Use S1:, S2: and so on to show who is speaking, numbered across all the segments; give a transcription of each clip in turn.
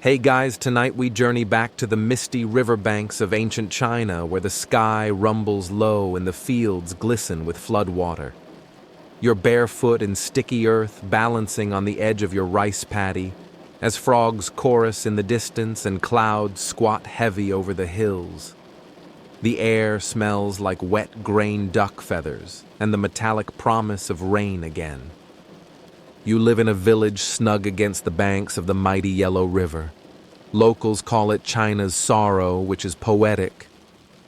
S1: Hey guys, tonight we journey back to the misty riverbanks of ancient China where the sky rumbles low and the fields glisten with flood water. You're barefoot in sticky earth, balancing on the edge of your rice paddy, as frogs chorus in the distance and clouds squat heavy over the hills. The air smells like wet grain duck feathers and the metallic promise of rain again. You live in a village snug against the banks of the mighty Yellow River. Locals call it China's sorrow, which is poetic.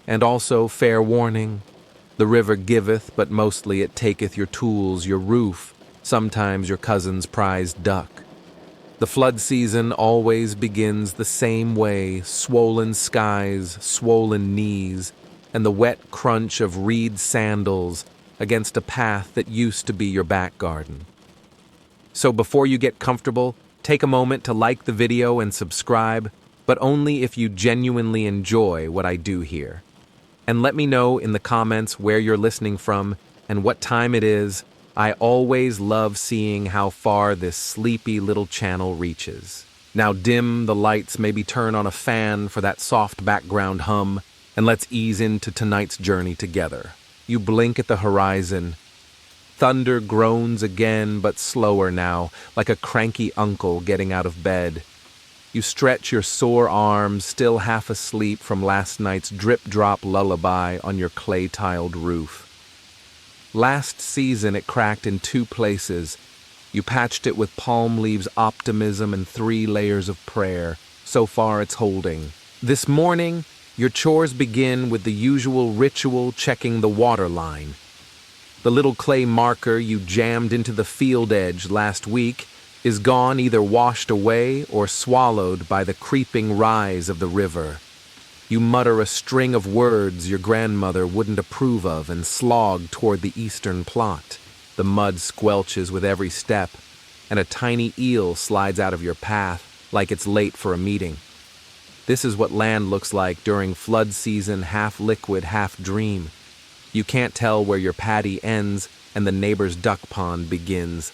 S1: And also, fair warning, the river giveth, but mostly it taketh your tools, your roof, sometimes your cousin's prized duck. The flood season always begins the same way, swollen skies, swollen knees, and the wet crunch of reed sandals against a path that used to be your back garden. So before you get comfortable, take a moment to like the video and subscribe, but only if you genuinely enjoy what I do here. And let me know in the comments where you're listening from and what time it is. I always love seeing how far this sleepy little channel reaches. Now dim the lights, maybe turn on a fan for that soft background hum, and let's ease into tonight's journey together. You blink at the horizon. Thunder groans again, but slower now, like a cranky uncle getting out of bed. You stretch your sore arms, still half asleep from last night's drip-drop lullaby on your clay-tiled roof. Last season it cracked in 2 places. You patched it with palm leaves optimism and 3 layers of prayer. So far it's holding. This morning, your chores begin with the usual ritual checking the water line. The little clay marker you jammed into the field edge last week is gone, either washed away or swallowed by the creeping rise of the river. You mutter a string of words your grandmother wouldn't approve of and slog toward the eastern plot. The mud squelches with every step, and a tiny eel slides out of your path like it's late for a meeting. This is what land looks like during flood season, half liquid, half dream. You can't tell where your paddy ends and the neighbor's duck pond begins.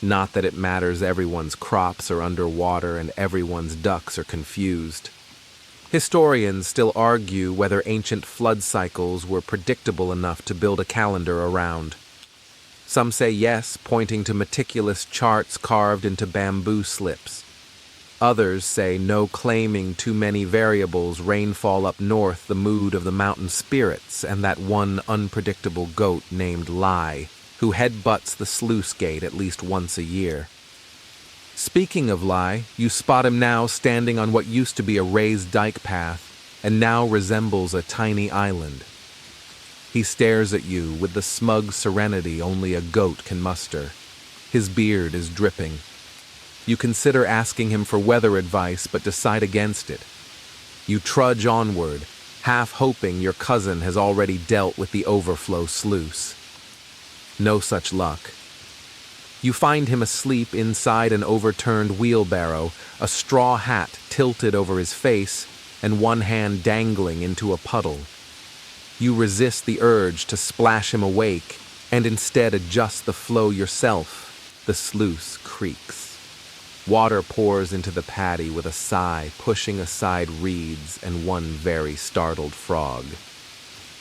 S1: Not that it matters, everyone's crops are underwater and everyone's ducks are confused. Historians still argue whether ancient flood cycles were predictable enough to build a calendar around. Some say yes, pointing to meticulous charts carved into bamboo slips. Others say no, claiming too many variables, rainfall up north, the mood of the mountain spirits, and that one unpredictable goat named Lai, who headbutts the sluice gate at least once a year. Speaking of Lai, you spot him now standing on what used to be a raised dike path and now resembles a tiny island. He stares at you with the smug serenity only a goat can muster. His beard is dripping. You consider asking him for weather advice, but decide against it. You trudge onward, half hoping your cousin has already dealt with the overflow sluice. No such luck. You find him asleep inside an overturned wheelbarrow, a straw hat tilted over his face, and one hand dangling into a puddle. You resist the urge to splash him awake, and instead adjust the flow yourself. The sluice creaks. Water pours into the paddy with a sigh, pushing aside reeds and one very startled frog.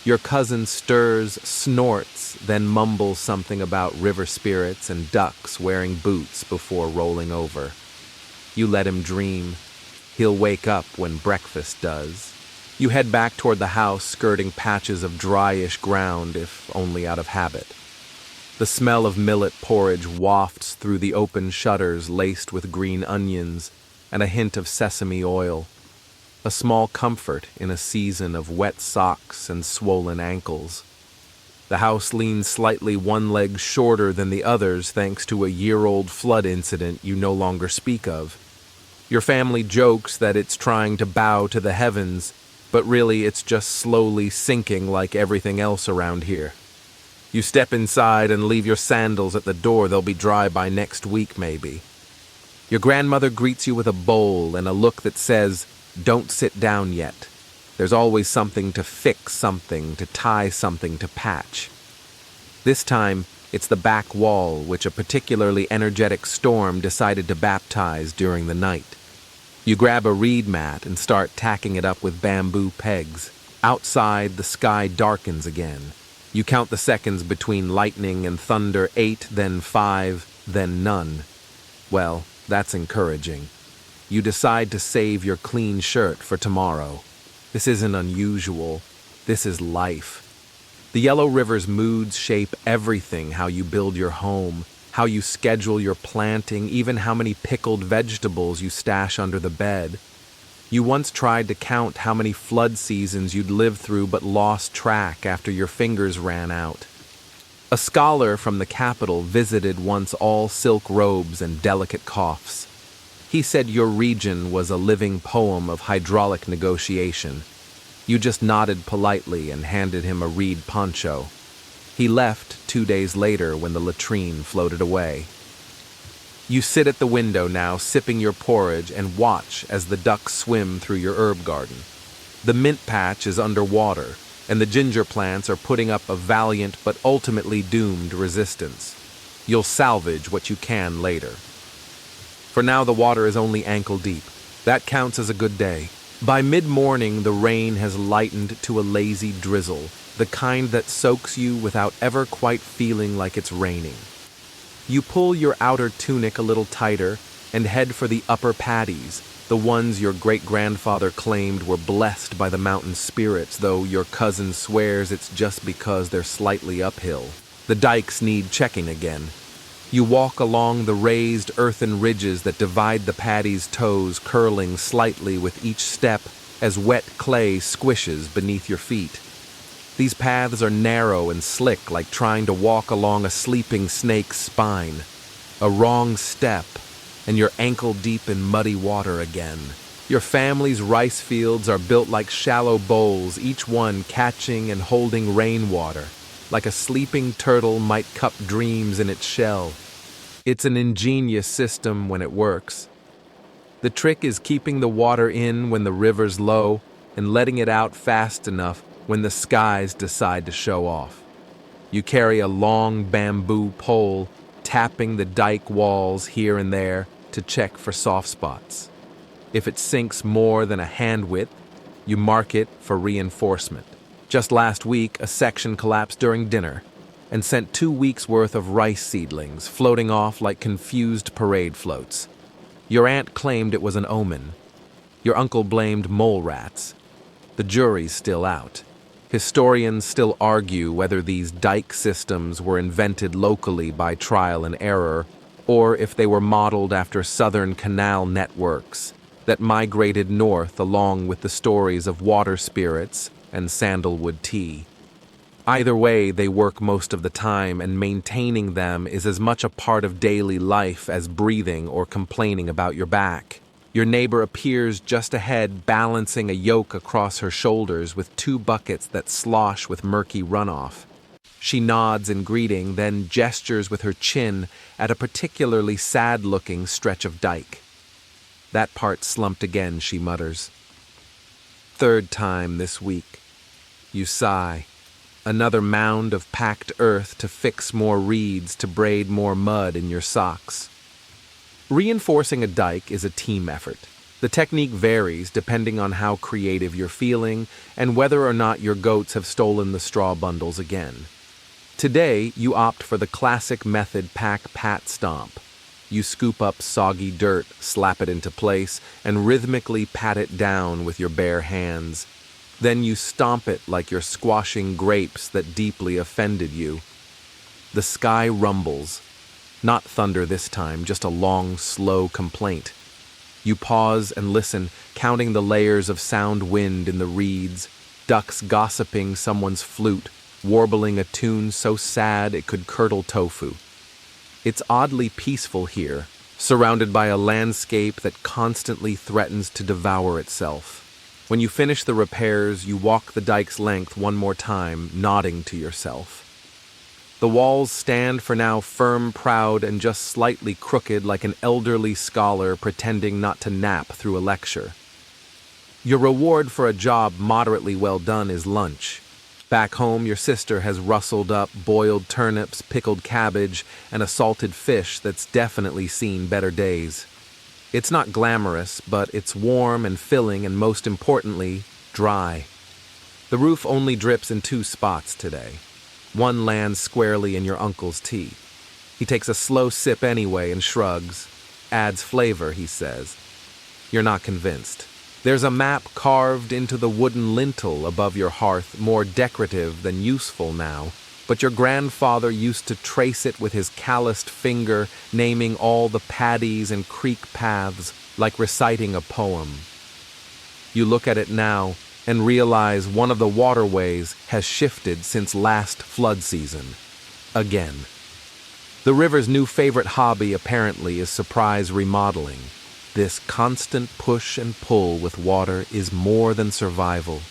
S1: Your cousin stirs, snorts, then mumbles something about river spirits and ducks wearing boots before rolling over. You let him dream. He'll wake up when breakfast does. You head back toward the house, skirting patches of dryish ground, if only out of habit. The smell of millet porridge wafts through the open shutters laced with green onions and a hint of sesame oil. A small comfort in a season of wet socks and swollen ankles. The house leans slightly one leg shorter than the others thanks to a year-old flood incident you no longer speak of. Your family jokes that it's trying to bow to the heavens, but really it's just slowly sinking like everything else around here. You step inside and leave your sandals at the door. They'll be dry by next week, maybe. Your grandmother greets you with a bowl and a look that says, "Don't sit down yet. There's always something to fix, something to tie, something to patch." This time, it's the back wall, which a particularly energetic storm decided to baptize during the night. You grab a reed mat and start tacking it up with bamboo pegs. Outside, the sky darkens again. You count the seconds between lightning and thunder: 8, then 5, then none. Well, that's encouraging. You decide to save your clean shirt for tomorrow. This isn't unusual. This is life. The Yellow River's moods shape everything: how you build your home, how you schedule your planting, even how many pickled vegetables you stash under the bed. You once tried to count how many flood seasons you'd lived through but lost track after your fingers ran out. A scholar from the capital visited once, all silk robes and delicate coughs. He said your region was a living poem of hydraulic negotiation. You just nodded politely and handed him a reed poncho. He left 2 days later when the latrine floated away. You sit at the window now, sipping your porridge, and watch as the ducks swim through your herb garden. The mint patch is underwater, and the ginger plants are putting up a valiant but ultimately doomed resistance. You'll salvage what you can later. For now, the water is only ankle deep. That counts as a good day. By mid-morning, the rain has lightened to a lazy drizzle, the kind that soaks you without ever quite feeling like it's raining. You pull your outer tunic a little tighter and head for the upper paddies, the ones your great-grandfather claimed were blessed by the mountain spirits, though your cousin swears it's just because they're slightly uphill. The dikes need checking again. You walk along the raised earthen ridges that divide the paddy's toes, curling slightly with each step as wet clay squishes beneath your feet. These paths are narrow and slick, like trying to walk along a sleeping snake's spine. A wrong step, and you're ankle-deep in muddy water again. Your family's rice fields are built like shallow bowls, each one catching and holding rainwater, like a sleeping turtle might cup dreams in its shell. It's an ingenious system when it works. The trick is keeping the water in when the river's low and letting it out fast enough when the skies decide to show off. You carry a long bamboo pole, tapping the dike walls here and there to check for soft spots. If it sinks more than a hand width, you mark it for reinforcement. Just last week, a section collapsed during dinner and sent 2 weeks' worth of rice seedlings floating off like confused parade floats. Your aunt claimed it was an omen. Your uncle blamed mole rats. The jury's still out. Historians still argue whether these dike systems were invented locally by trial and error, or if they were modeled after southern canal networks that migrated north along with the stories of water spirits and sandalwood tea. Either way, they work most of the time, and maintaining them is as much a part of daily life as breathing or complaining about your back. Your neighbor appears just ahead, balancing a yoke across her shoulders with 2 buckets that slosh with murky runoff. She nods in greeting, then gestures with her chin at a particularly sad-looking stretch of dike. That part slumped again, she mutters. 3rd time this week. You sigh. Another mound of packed earth to fix more reeds, to braid more mud in your socks. Reinforcing a dike is a team effort. The technique varies depending on how creative you're feeling and whether or not your goats have stolen the straw bundles again. Today, you opt for the classic method: pack-pat stomp. You scoop up soggy dirt, slap it into place, and rhythmically pat it down with your bare hands. Then you stomp it like you're squashing grapes that deeply offended you. The sky rumbles. Not thunder this time, just a long, slow complaint. You pause and listen, counting the layers of sound wind in the reeds, ducks gossiping someone's flute, warbling a tune so sad it could curdle tofu. It's oddly peaceful here, surrounded by a landscape that constantly threatens to devour itself. When you finish the repairs, you walk the dike's length one more time, nodding to yourself. The walls stand for now firm, proud, and just slightly crooked, like an elderly scholar pretending not to nap through a lecture. Your reward for a job moderately well done is lunch. Back home, your sister has rustled up boiled turnips, pickled cabbage, and a salted fish that's definitely seen better days. It's not glamorous, but it's warm and filling and, most importantly, dry. The roof only drips in two spots today. One lands squarely in your uncle's tea. He takes a slow sip anyway and shrugs. Adds flavor, he says. You're not convinced. There's a map carved into the wooden lintel above your hearth, more decorative than useful now, but your grandfather used to trace it with his calloused finger, naming all the paddies and creek paths like reciting a poem. You look at it now and realize one of the waterways has shifted since last flood season. Again. The river's new favorite hobby apparently is surprise remodeling. This constant push and pull with water is more than survival.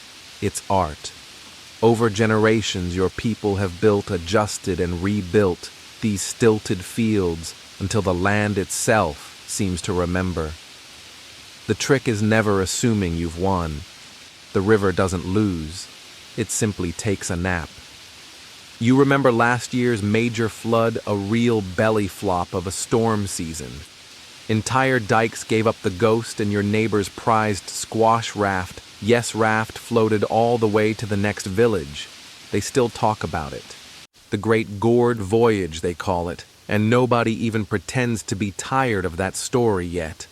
S1: It's art. Over generations, your people have built, adjusted, and rebuilt these stilted fields until the land itself seems to remember. The trick is never assuming you've won. The river doesn't lose. It simply takes a nap. You remember last year's major flood, a real belly flop of a storm season. Entire dikes gave up the ghost, and your neighbor's prized squash raft, yes raft, floated all the way to the next village. They still talk about it. The Great Gourd Voyage, they call it, and nobody even pretends to be tired of that story yet.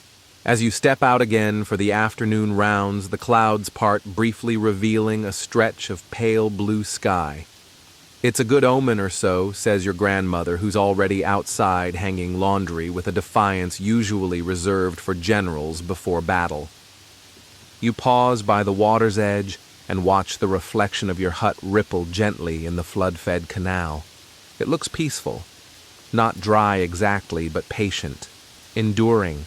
S1: As you step out again for the afternoon rounds, the clouds part, briefly revealing a stretch of pale blue sky. It's a good omen or so, says your grandmother, who's already outside hanging laundry with a defiance usually reserved for generals before battle. You pause by the water's edge and watch the reflection of your hut ripple gently in the flood-fed canal. It looks peaceful. Not dry exactly, but patient, enduring,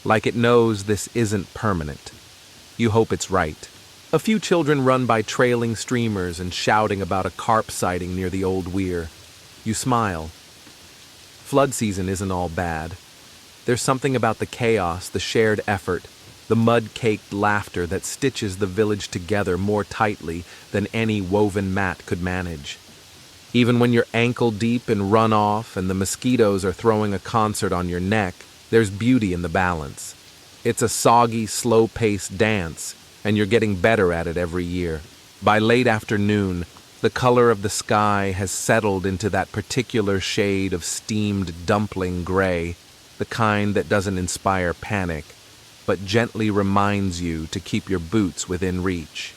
S1: like it knows this isn't permanent. You hope it's right. A few children run by trailing streamers and shouting about a carp sighting near the old weir. You smile. Flood season isn't all bad. There's something about the chaos, the shared effort, the mud-caked laughter that stitches the village together more tightly than any woven mat could manage. Even when you're ankle-deep in runoff and the mosquitoes are throwing a concert on your neck, there's beauty in the balance. It's a soggy, slow-paced dance, and you're getting better at it every year. By late afternoon, the color of the sky has settled into that particular shade of steamed dumpling gray, the kind that doesn't inspire panic, but gently reminds you to keep your boots within reach.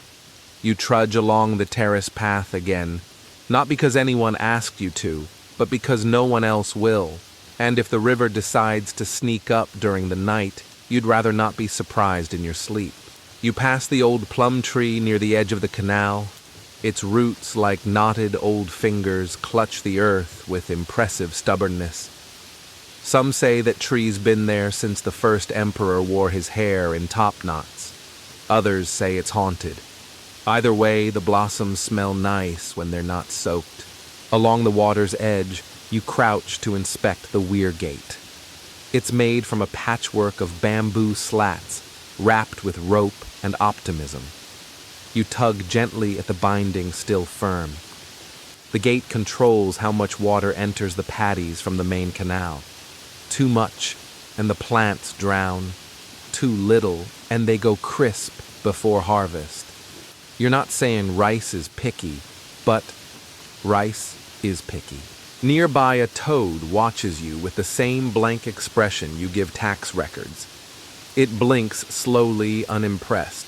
S1: You trudge along the terrace path again, not because anyone asked you to, but because no one else will. And if the river decides to sneak up during the night, you'd rather not be surprised in your sleep. You pass the old plum tree near the edge of the canal. Its roots, like knotted old fingers, clutch the earth with impressive stubbornness. Some say that tree's been there since the first emperor wore his hair in top knots. Others say it's haunted. Either way, the blossoms smell nice when they're not soaked. Along the water's edge, you crouch to inspect the weir gate. It's made from a patchwork of bamboo slats, wrapped with rope and optimism. You tug gently at the binding, still firm. The gate controls how much water enters the paddies from the main canal. Too much, and the plants drown. Too little, and they go crisp before harvest. You're not saying rice is picky, but rice is picky. Nearby, a toad watches you with the same blank expression you give tax records. It blinks slowly, unimpressed.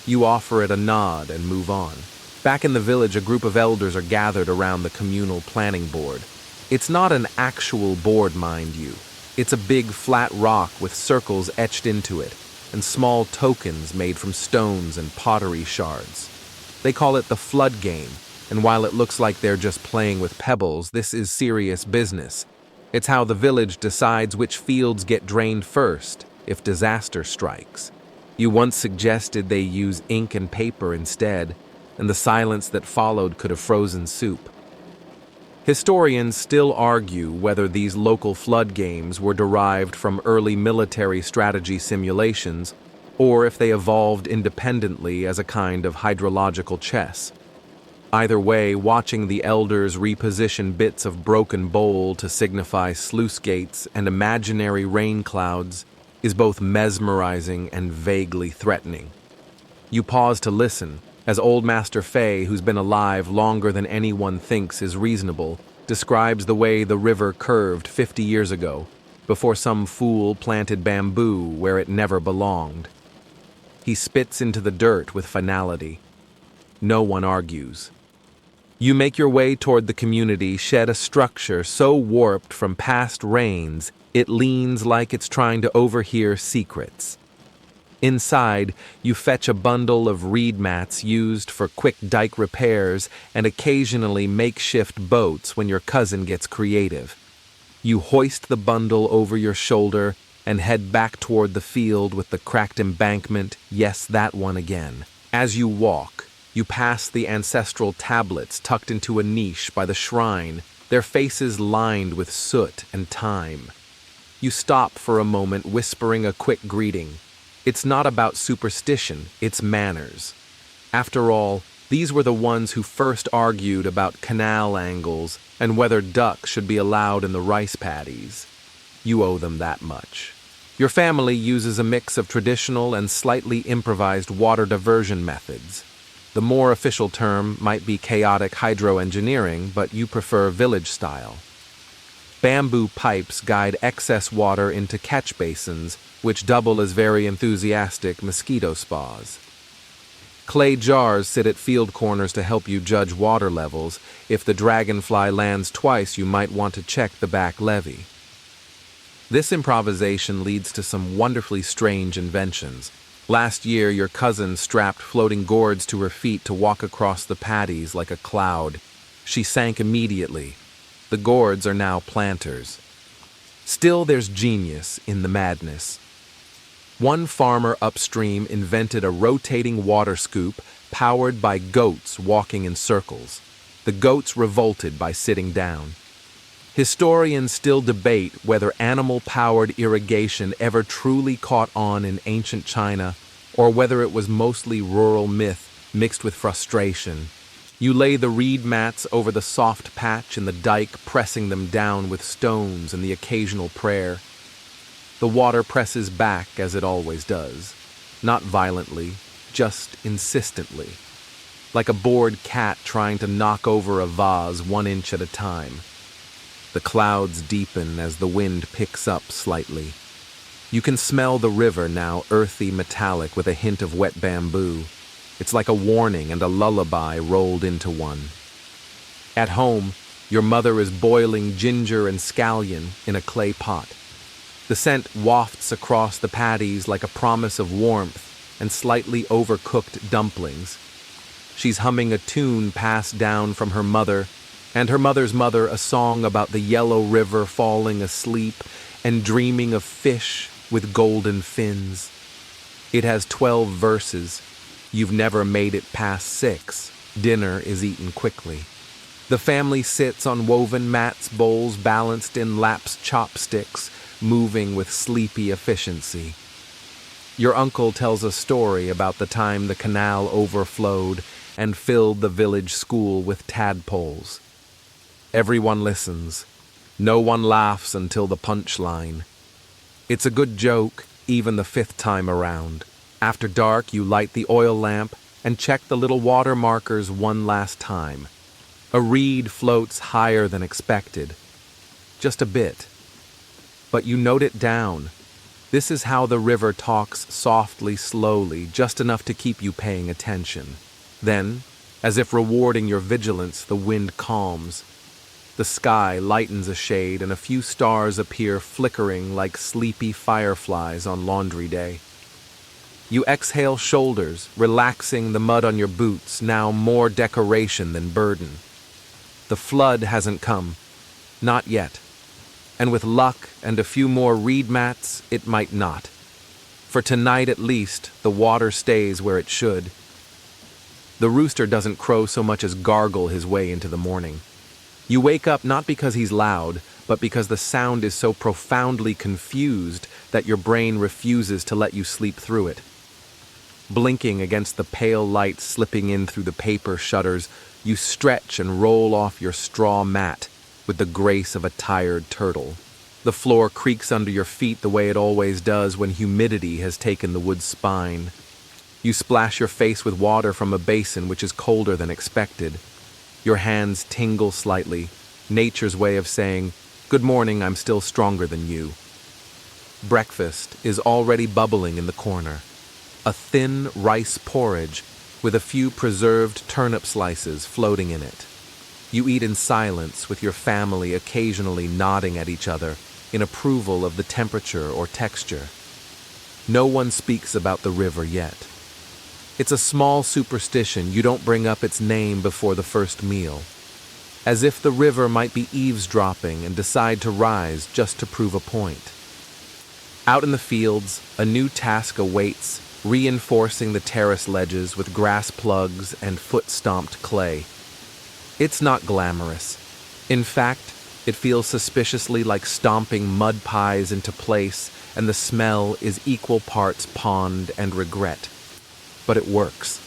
S1: You offer it a nod and move on. Back in the village, a group of elders are gathered around the communal planning board. It's not an actual board, mind you. It's a big flat rock with circles etched into it, and small tokens made from stones and pottery shards. They call it the flood game, and while it looks like they're just playing with pebbles, this is serious business. It's how the village decides which fields get drained first if disaster strikes. You once suggested they use ink and paper instead, and the silence that followed could have frozen soup. Historians still argue whether these local flood games were derived from early military strategy simulations or if they evolved independently as a kind of hydrological chess. Either way, watching the elders reposition bits of broken bowl to signify sluice gates and imaginary rain clouds is both mesmerizing and vaguely threatening. You pause to listen, as Old Master Fei, who's been alive longer than anyone thinks is reasonable, describes the way the river curved 50 years ago, before some fool planted bamboo where it never belonged. He spits into the dirt with finality. No one argues. You make your way toward the community, shed a structure so warped from past rains it leans like it's trying to overhear secrets. Inside, you fetch a bundle of reed mats used for quick dike repairs and occasionally makeshift boats when your cousin gets creative. You hoist the bundle over your shoulder and head back toward the field with the cracked embankment, yes, that one again. As you walk, you pass the ancestral tablets tucked into a niche by the shrine, their faces lined with soot and time. You stop for a moment, whispering a quick greeting. It's not about superstition, it's manners. After all, these were the ones who first argued about canal angles and whether ducks should be allowed in the rice paddies. You owe them that much. Your family uses a mix of traditional and slightly improvised water diversion methods. The more official term might be chaotic hydroengineering, but you prefer village style. Bamboo pipes guide excess water into catch basins, which double as very enthusiastic mosquito spas. Clay jars sit at field corners to help you judge water levels. If the dragonfly lands twice, you might want to check the back levee. This improvisation leads to some wonderfully strange inventions. Last year, your cousin strapped floating gourds to her feet to walk across the paddies like a cloud. She sank immediately. The gourds are now planters. Still, there's genius in the madness. One farmer upstream invented a rotating water scoop powered by goats walking in circles. The goats revolted by sitting down. Historians still debate whether animal-powered irrigation ever truly caught on in ancient China, or whether it was mostly rural myth mixed with frustration. You lay the reed mats over the soft patch in the dike, pressing them down with stones and the occasional prayer. The water presses back as it always does, not violently, just insistently, like a bored cat trying to knock over a vase 1 inch at a time. The clouds deepen as the wind picks up slightly. You can smell the river now, earthy metallic with a hint of wet bamboo. It's like a warning and a lullaby rolled into one. At home, your mother is boiling ginger and scallion in a clay pot. The scent wafts across the paddies like a promise of warmth and slightly overcooked dumplings. She's humming a tune passed down from her mother, and her mother's mother a song about the yellow river falling asleep and dreaming of fish with golden fins. It has 12 verses. You've never made it past 6. Dinner is eaten quickly. The family sits on woven mats, bowls balanced in lapsed chopsticks, moving with sleepy efficiency. Your uncle tells a story about the time the canal overflowed and filled the village school with tadpoles. Everyone listens. No one laughs until the punchline. It's a good joke, even the 5th time around. After dark, you light the oil lamp and check the little water markers one last time. A reed floats higher than expected. Just a bit. But you note it down. This is how the river talks softly, slowly, just enough to keep you paying attention. Then, as if rewarding your vigilance, the wind calms. The sky lightens a shade and a few stars appear flickering like sleepy fireflies on laundry day. You exhale shoulders, relaxing the mud on your boots, now more decoration than burden. The flood hasn't come. Not yet. And with luck and a few more reed mats, it might not. For tonight at least, the water stays where it should. The rooster doesn't crow so much as gargle his way into the morning. You wake up not because he's loud, but because the sound is so profoundly confused that your brain refuses to let you sleep through it. Blinking against the pale light slipping in through the paper shutters, you stretch and roll off your straw mat with the grace of a tired turtle. The floor creaks under your feet the way it always does when humidity has taken the wood's spine. You splash your face with water from a basin which is colder than expected. Your hands tingle slightly, nature's way of saying, "Good morning, I'm still stronger than you." Breakfast is already bubbling in the corner. A thin rice porridge with a few preserved turnip slices floating in it. You eat in silence, with your family occasionally nodding at each other in approval of the temperature or texture. No one speaks about the river yet. It's a small superstition you don't bring up its name before the first meal, as if the river might be eavesdropping and decide to rise just to prove a point. Out in the fields, a new task awaits, reinforcing the terrace ledges with grass plugs and foot-stomped clay. It's not glamorous. In fact, it feels suspiciously like stomping mud pies into place, and the smell is equal parts pond and regret. But it works.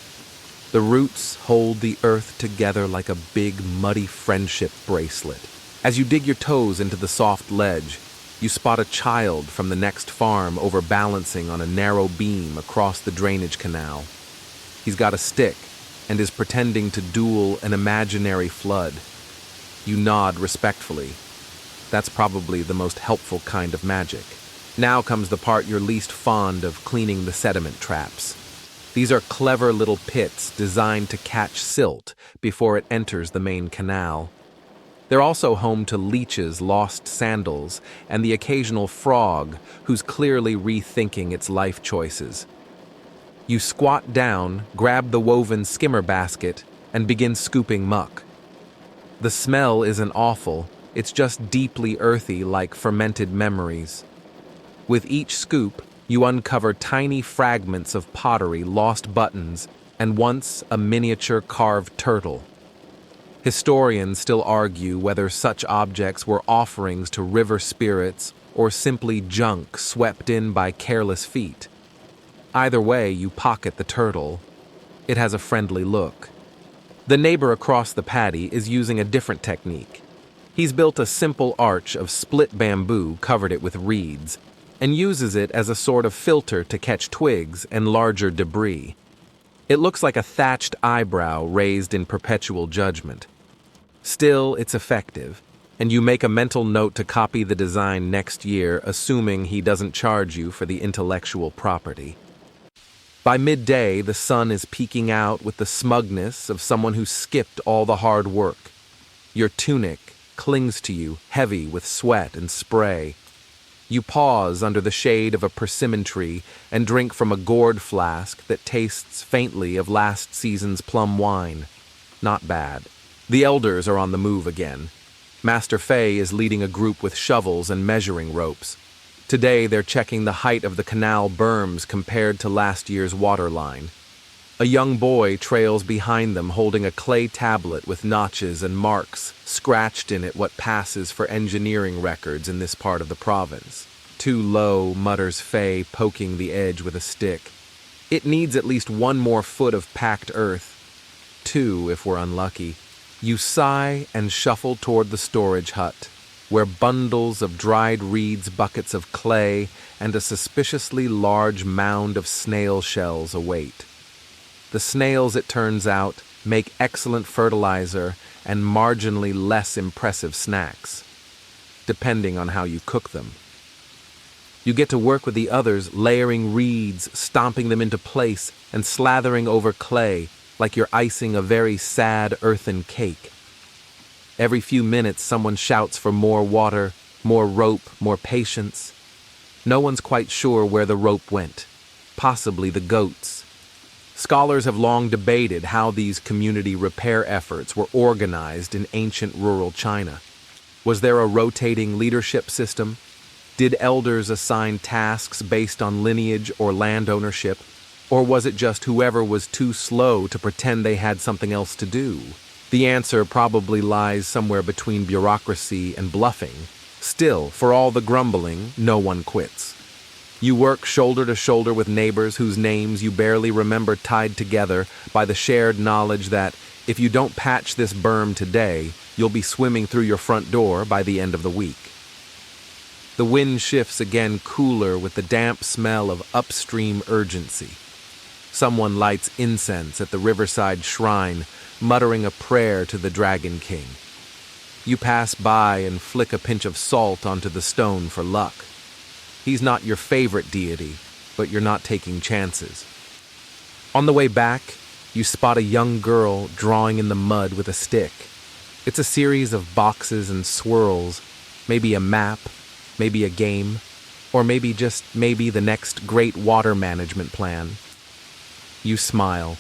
S1: The roots hold the earth together like a big, muddy friendship bracelet. As you dig your toes into the soft ledge, you spot a child from the next farm overbalancing on a narrow beam across the drainage canal. He's got a stick and is pretending to duel an imaginary flood. You nod respectfully. That's probably the most helpful kind of magic. Now comes the part you're least fond of: cleaning the sediment traps. These are clever little pits designed to catch silt before it enters the main canal. They're also home to leeches' lost sandals and the occasional frog who's clearly rethinking its life choices. You squat down, grab the woven skimmer basket, and begin scooping muck. The smell isn't awful, it's just deeply earthy, like fermented memories. With each scoop, you uncover tiny fragments of pottery, lost buttons, and once a miniature carved turtle. Historians still argue whether such objects were offerings to river spirits or simply junk swept in by careless feet. Either way, you pocket the turtle. It has a friendly look. The neighbor across the paddy is using a different technique. He's built a simple arch of split bamboo, covered it with reeds, and uses it as a sort of filter to catch twigs and larger debris. It looks like a thatched eyebrow raised in perpetual judgment. Still, it's effective, and you make a mental note to copy the design next year, assuming he doesn't charge you for the intellectual property. By midday, the sun is peeking out with the smugness of someone who skipped all the hard work. Your tunic clings to you, heavy with sweat and spray. You pause under the shade of a persimmon tree and drink from a gourd flask that tastes faintly of last season's plum wine. Not bad. The elders are on the move again. Master Fei is leading a group with shovels and measuring ropes. Today they're checking the height of the canal berms compared to last year's water line. A young boy trails behind them holding a clay tablet with notches and marks scratched in it, what passes for engineering records in this part of the province. "Too low," mutters Fei, poking the edge with a stick. "It needs at least one more foot of packed earth. 2 if we're unlucky." You sigh and shuffle toward the storage hut, where bundles of dried reeds, buckets of clay, and a suspiciously large mound of snail shells await. The snails, it turns out, make excellent fertilizer and marginally less impressive snacks, depending on how you cook them. You get to work with the others, layering reeds, stomping them into place, and slathering over clay like you're icing a very sad earthen cake. Every few minutes, someone shouts for more water, more rope, more patience. No one's quite sure where the rope went. Possibly the goats. Scholars have long debated how these community repair efforts were organized in ancient rural China. Was there a rotating leadership system? Did elders assign tasks based on lineage or land ownership? Or was it just whoever was too slow to pretend they had something else to do? The answer probably lies somewhere between bureaucracy and bluffing. Still, for all the grumbling, no one quits. You work shoulder to shoulder with neighbors whose names you barely remember, tied together by the shared knowledge that if you don't patch this berm today, you'll be swimming through your front door by the end of the week. The wind shifts again cooler with the damp smell of upstream urgency. Someone lights incense at the riverside shrine, muttering a prayer to the Dragon King. You pass by and flick a pinch of salt onto the stone for luck. He's not your favorite deity, but you're not taking chances. On the way back, you spot a young girl drawing in the mud with a stick. It's a series of boxes and swirls, maybe a map, maybe a game, or maybe the next great water management plan. You smile.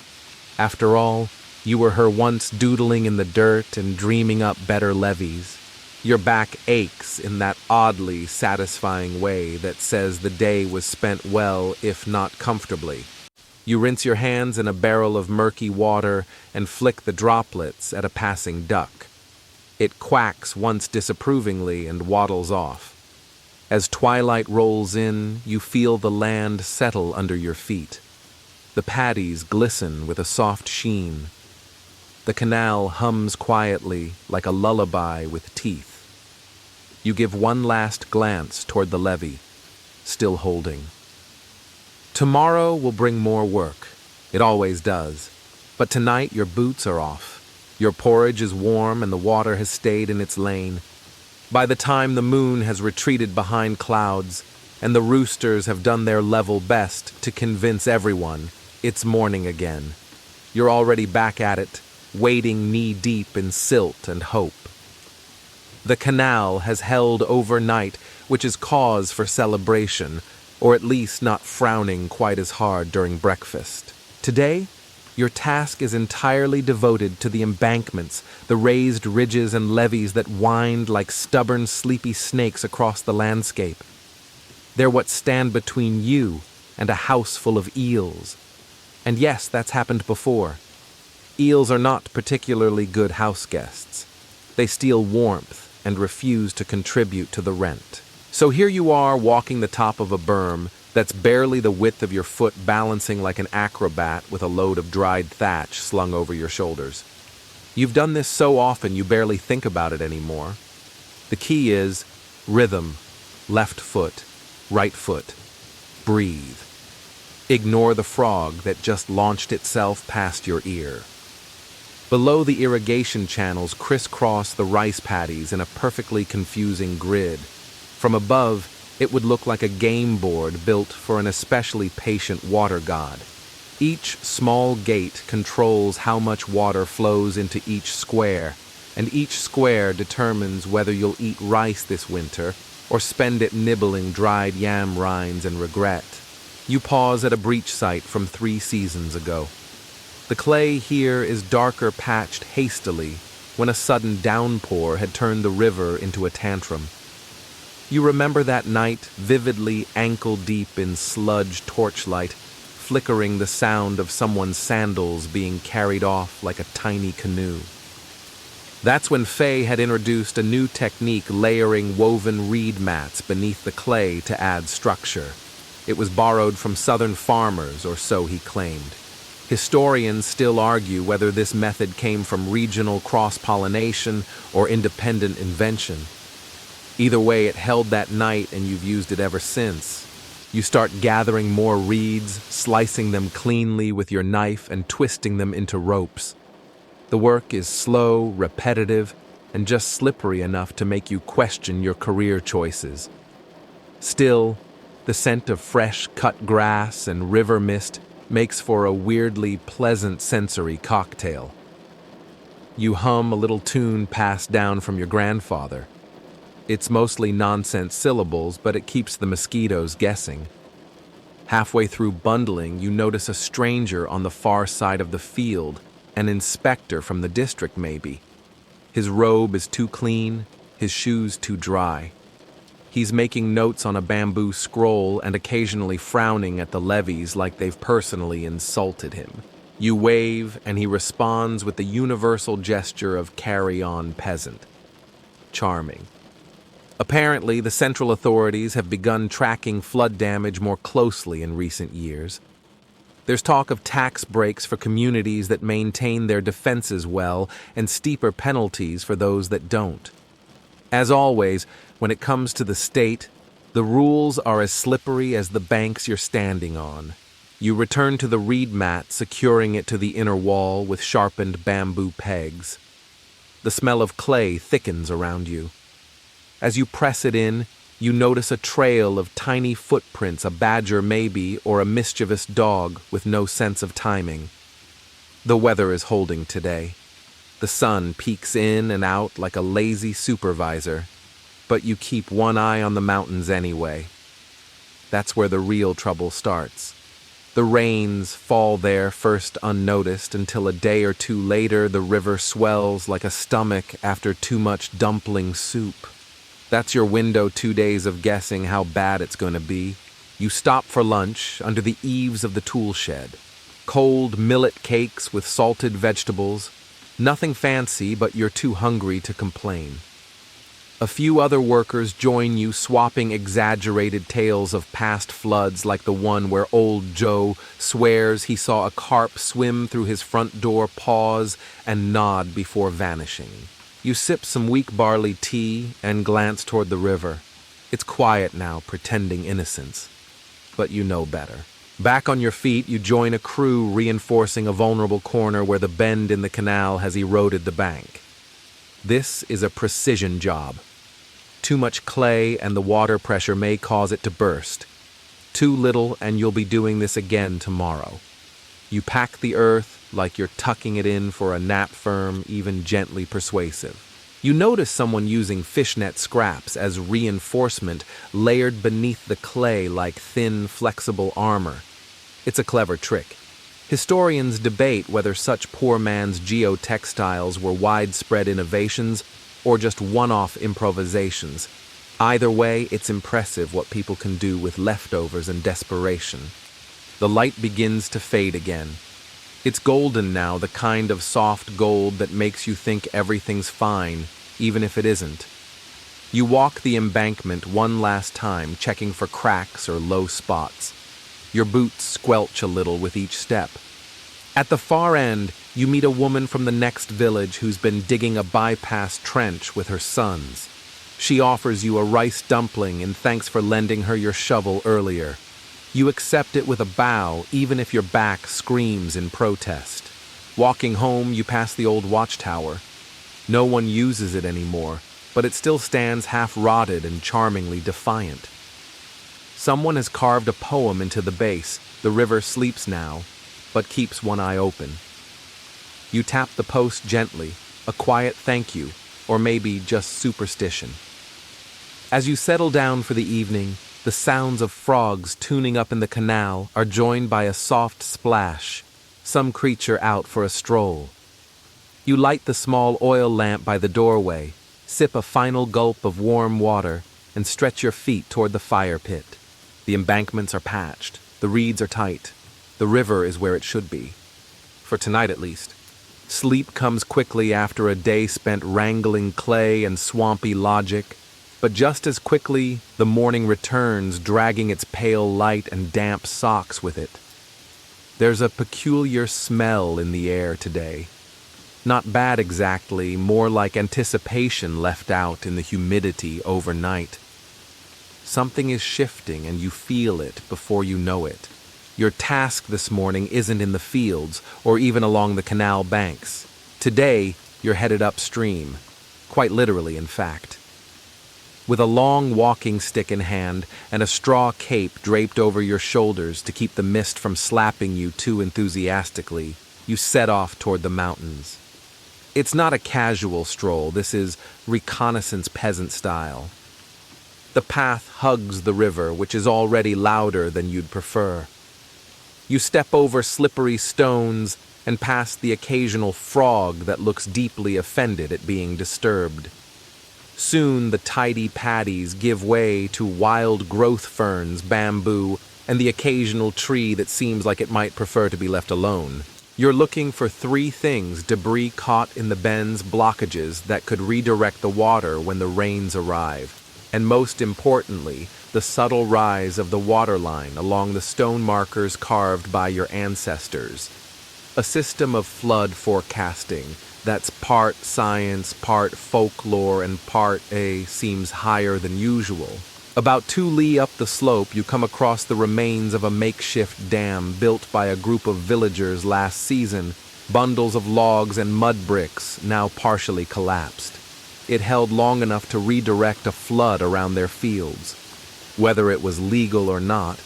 S1: After all, you were her once doodling in the dirt and dreaming up better levees. Your back aches in that oddly satisfying way that says the day was spent well, if not comfortably. You rinse your hands in a barrel of murky water and flick the droplets at a passing duck. It quacks once disapprovingly and waddles off. As twilight rolls in, you feel the land settle under your feet. The paddies glisten with a soft sheen. The canal hums quietly like a lullaby with teeth. You give one last glance toward the levee, still holding. Tomorrow will bring more work. It always does. But tonight your boots are off. Your porridge is warm and the water has stayed in its lane. By the time the moon has retreated behind clouds and the roosters have done their level best to convince everyone it's morning again, you're already back at it, wading knee-deep in silt and hope. The canal has held overnight, which is cause for celebration, or at least not frowning quite as hard during breakfast. Today, your task is entirely devoted to the embankments, the raised ridges and levees that wind like stubborn, sleepy snakes across the landscape. They're what stand between you and a house full of eels. And yes, that's happened before. Eels are not particularly good house guests. They steal warmth and refuse to contribute to the rent. So here you are walking the top of a berm that's barely the width of your foot, balancing like an acrobat with a load of dried thatch slung over your shoulders. You've done this so often you barely think about it anymore. The key is rhythm, left foot, right foot, breathe. Ignore the frog that just launched itself past your ear. Below the irrigation channels crisscross the rice paddies in a perfectly confusing grid. From above, it would look like a game board built for an especially patient water god. Each small gate controls how much water flows into each square, and each square determines whether you'll eat rice this winter or spend it nibbling dried yam rinds and regret. You pause at a breach site from 3 seasons ago. The clay here is darker patched hastily when a sudden downpour had turned the river into a tantrum. You remember that night vividly, ankle-deep in sludge torchlight, flickering the sound of someone's sandals being carried off like a tiny canoe. That's when Faye had introduced a new technique, layering woven reed mats beneath the clay to add structure. It was borrowed from southern farmers, or so he claimed. Historians still argue whether this method came from regional cross-pollination or independent invention. Either way, it held that night and you've used it ever since. You start gathering more reeds, slicing them cleanly with your knife and twisting them into ropes. The work is slow, repetitive, and just slippery enough to make you question your career choices. Still, the scent of fresh cut grass and river mist makes for a weirdly pleasant sensory cocktail. You hum a little tune passed down from your grandfather. It's mostly nonsense syllables, but it keeps the mosquitoes guessing. Halfway through bundling, you notice a stranger on the far side of the field, an inspector from the district maybe. His robe is too clean, his shoes too dry. He's making notes on a bamboo scroll and occasionally frowning at the levees like they've personally insulted him. You wave, and he responds with the universal gesture of carry on, peasant. Charming. Apparently, the central authorities have begun tracking flood damage more closely in recent years. There's talk of tax breaks for communities that maintain their defenses well and steeper penalties for those that don't. As always, when it comes to the state, The rules are as slippery as the banks you're standing on. You return to the reed mat, securing it to the inner wall with sharpened bamboo pegs. The smell of clay thickens around you. As you press it in, you notice a trail of tiny footprints, a badger maybe, or a mischievous dog with no sense of timing. The weather is holding today. The sun peeks in and out like a lazy supervisor, but you keep one eye on the mountains anyway. That's where the real trouble starts. The rains fall there first unnoticed until a day or two later the river swells like a stomach after too much dumpling soup. That's your window 2 days of guessing how bad it's going to be. You stop for lunch under the eaves of the tool shed. Cold millet cakes with salted vegetables. Nothing fancy, but you're too hungry to complain. A few other workers join you, swapping exaggerated tales of past floods like the one where old Joe swears he saw a carp swim through his front door, pause, and nod before vanishing. You sip some weak barley tea and glance toward the river. It's quiet now, pretending innocence. But you know better. Back on your feet, you join a crew reinforcing a vulnerable corner where the bend in the canal has eroded the bank. This is a precision job. Too much clay and the water pressure may cause it to burst. Too little and you'll be doing this again tomorrow. You pack the earth like you're tucking it in for a nap, firm, even gently persuasive. You notice someone using fishnet scraps as reinforcement layered beneath the clay like thin, flexible armor. It's a clever trick. Historians debate whether such poor man's geotextiles were widespread innovations or just one-off improvisations. Either way, it's impressive what people can do with leftovers and desperation. The light begins to fade again. It's golden now, the kind of soft gold that makes you think everything's fine, even if it isn't. You walk the embankment one last time, checking for cracks or low spots. Your boots squelch a little with each step. At the far end, you meet a woman from the next village who's been digging a bypass trench with her sons. She offers you a rice dumpling in thanks for lending her your shovel earlier. You accept it with a bow, even if your back screams in protest. Walking home, you pass the old watchtower. No one uses it anymore, but it still stands half-rotted and charmingly defiant. Someone has carved a poem into the base. The river sleeps now, but keeps one eye open. You tap the post gently, a quiet thank you, or maybe just superstition. As you settle down for the evening, the sounds of frogs tuning up in the canal are joined by a soft splash, some creature out for a stroll. You light the small oil lamp by the doorway, sip a final gulp of warm water, and stretch your feet toward the fire pit. The embankments are patched, the reeds are tight, the river is where it should be. For tonight at least. Sleep comes quickly after a day spent wrangling clay and swampy logic, but just as quickly the morning returns, dragging its pale light and damp socks with it. There's a peculiar smell in the air today. Not bad exactly, more like anticipation left out in the humidity overnight. Something is shifting and you feel it before you know it. Your task this morning isn't in the fields or even along the canal banks. Today, you're headed upstream. Quite literally, in fact. With a long walking stick in hand and a straw cape draped over your shoulders to keep the mist from slapping you too enthusiastically, you set off toward the mountains. It's not a casual stroll, this is reconnaissance peasant style. The path hugs the river, which is already louder than you'd prefer. You step over slippery stones and past the occasional frog that looks deeply offended at being disturbed. Soon the tidy paddies give way to wild growth ferns, bamboo, and the occasional tree that seems like it might prefer to be left alone. You're looking for 3 things: debris caught in the bend's blockages that could redirect the water when the rains arrive, and most importantly, the subtle rise of the waterline along the stone markers carved by your ancestors. A system of flood forecasting that's part science, part folklore, and part seems higher than usual. About 2 li up the slope, you come across the remains of a makeshift dam built by a group of villagers last season, bundles of logs and mud bricks now partially collapsed. It held long enough to redirect a flood around their fields. Whether it was legal or not,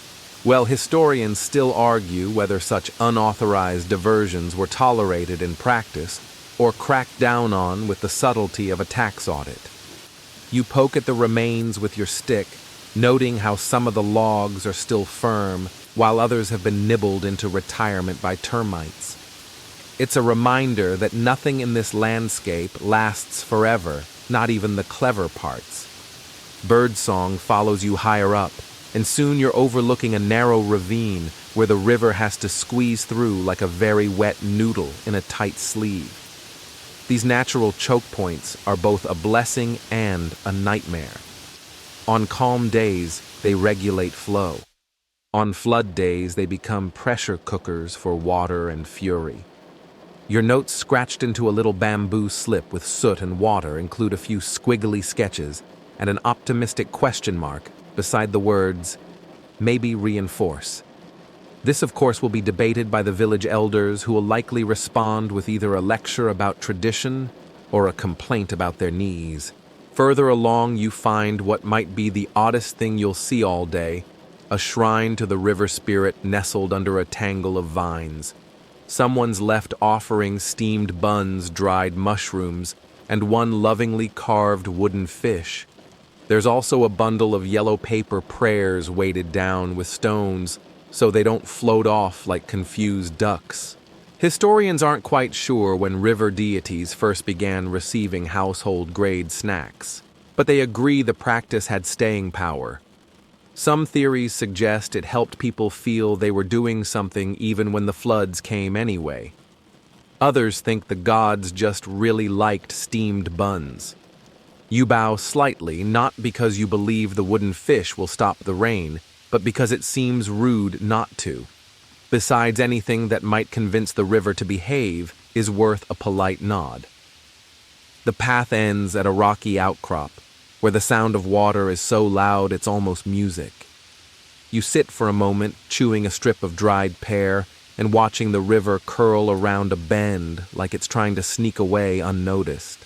S1: well, historians still argue whether such unauthorized diversions were tolerated in practice or cracked down on with the subtlety of a tax audit. You poke at the remains with your stick, noting how some of the logs are still firm, while others have been nibbled into retirement by termites. It's a reminder that nothing in this landscape lasts forever, not even the clever parts. Birdsong follows you higher up, and soon you're overlooking a narrow ravine where the river has to squeeze through like a very wet noodle in a tight sleeve. These natural choke points are both a blessing and a nightmare. On calm days, they regulate flow. On flood days, they become pressure cookers for water and fury. Your notes scratched into a little bamboo slip with soot and water include a few squiggly sketches and an optimistic question mark beside the words, "Maybe reinforce." This, of course, will be debated by the village elders, who will likely respond with either a lecture about tradition or a complaint about their knees. Further along, you find what might be the oddest thing you'll see all day, a shrine to the river spirit nestled under a tangle of vines. Someone's left offering steamed buns, dried mushrooms, and one lovingly carved wooden fish. There's also a bundle of yellow paper prayers weighted down with stones, so they don't float off like confused ducks. Historians aren't quite sure when river deities first began receiving household-grade snacks, but they agree the practice had staying power. Some theories suggest it helped people feel they were doing something even when the floods came anyway. Others think the gods just really liked steamed buns. You bow slightly, not because you believe the wooden fish will stop the rain, but because it seems rude not to. Besides, anything that might convince the river to behave is worth a polite nod. The path ends at a rocky outcrop, where the sound of water is so loud it's almost music. You sit for a moment, chewing a strip of dried pear and watching the river curl around a bend like it's trying to sneak away unnoticed.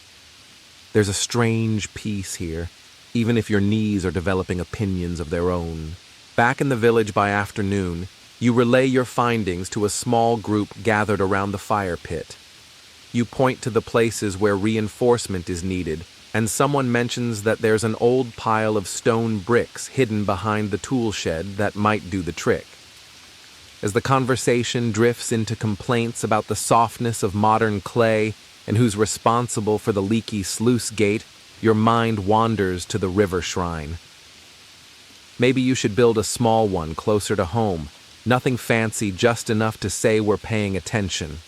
S1: There's a strange peace here, even if your knees are developing opinions of their own. Back in the village by afternoon, you relay your findings to a small group gathered around the fire pit. You point to the places where reinforcement is needed, and someone mentions that there's an old pile of stone bricks hidden behind the tool shed that might do the trick. As the conversation drifts into complaints about the softness of modern clay and who's responsible for the leaky sluice gate, your mind wanders to the river shrine. Maybe you should build a small one closer to home, nothing fancy, just enough to say we're paying attention.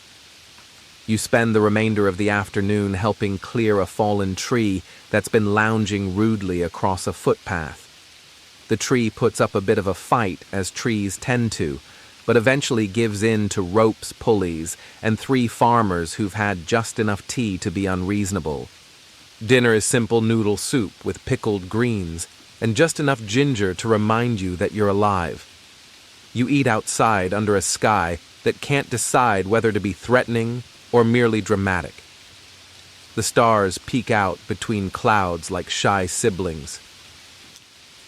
S1: You spend the remainder of the afternoon helping clear a fallen tree that's been lounging rudely across a footpath. The tree puts up a bit of a fight, as trees tend to, but eventually gives in to ropes, pulleys, and 3 farmers who've had just enough tea to be unreasonable. Dinner is simple noodle soup with pickled greens, and just enough ginger to remind you that you're alive. You eat outside under a sky that can't decide whether to be threatening or merely dramatic. The stars peek out between clouds like shy siblings.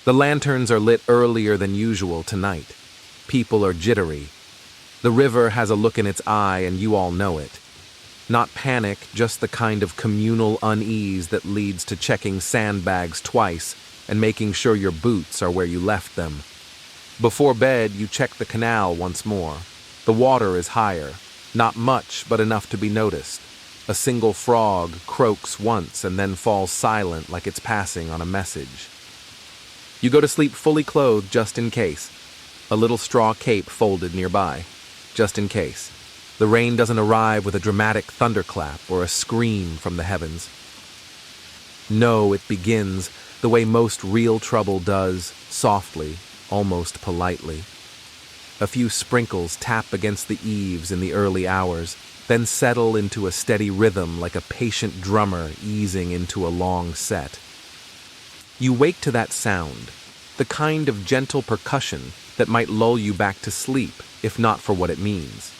S1: The lanterns are lit earlier than usual tonight. People are jittery. The river has a look in its eye, and you all know it. Not panic, just the kind of communal unease that leads to checking sandbags twice and making sure your boots are where you left them. Before bed, you check the canal once more. The water is higher, not much, but enough to be noticed. A single frog croaks once and then falls silent like it's passing on a message. You go to sleep fully clothed just in case. A little straw cape folded nearby, just in case. The rain doesn't arrive with a dramatic thunderclap or a scream from the heavens. No, it begins the way most real trouble does, softly, almost politely. A few sprinkles tap against the eaves in the early hours, then settle into a steady rhythm like a patient drummer easing into a long set. You wake to that sound, the kind of gentle percussion that might lull you back to sleep, if not for what it means.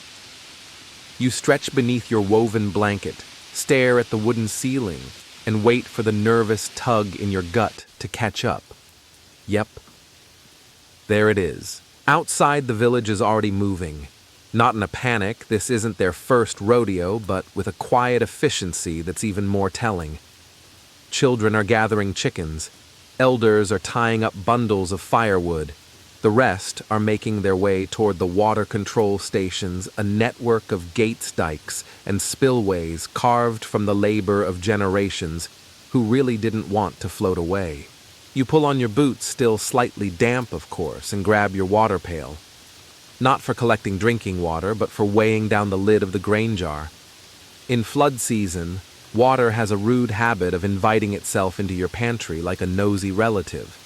S1: You stretch beneath your woven blanket, stare at the wooden ceiling, and wait for the nervous tug in your gut to catch up. Yep, there it is. Outside, the village is already moving. Not in a panic, this isn't their first rodeo, but with a quiet efficiency that's even more telling. Children are gathering chickens. Elders are tying up bundles of firewood. The rest are making their way toward the water control stations, a network of gates, dikes, and spillways carved from the labor of generations who really didn't want to float away. You pull on your boots, still slightly damp, of course, and grab your water pail. Not for collecting drinking water, but for weighing down the lid of the grain jar. In flood season, water has a rude habit of inviting itself into your pantry like a nosy relative.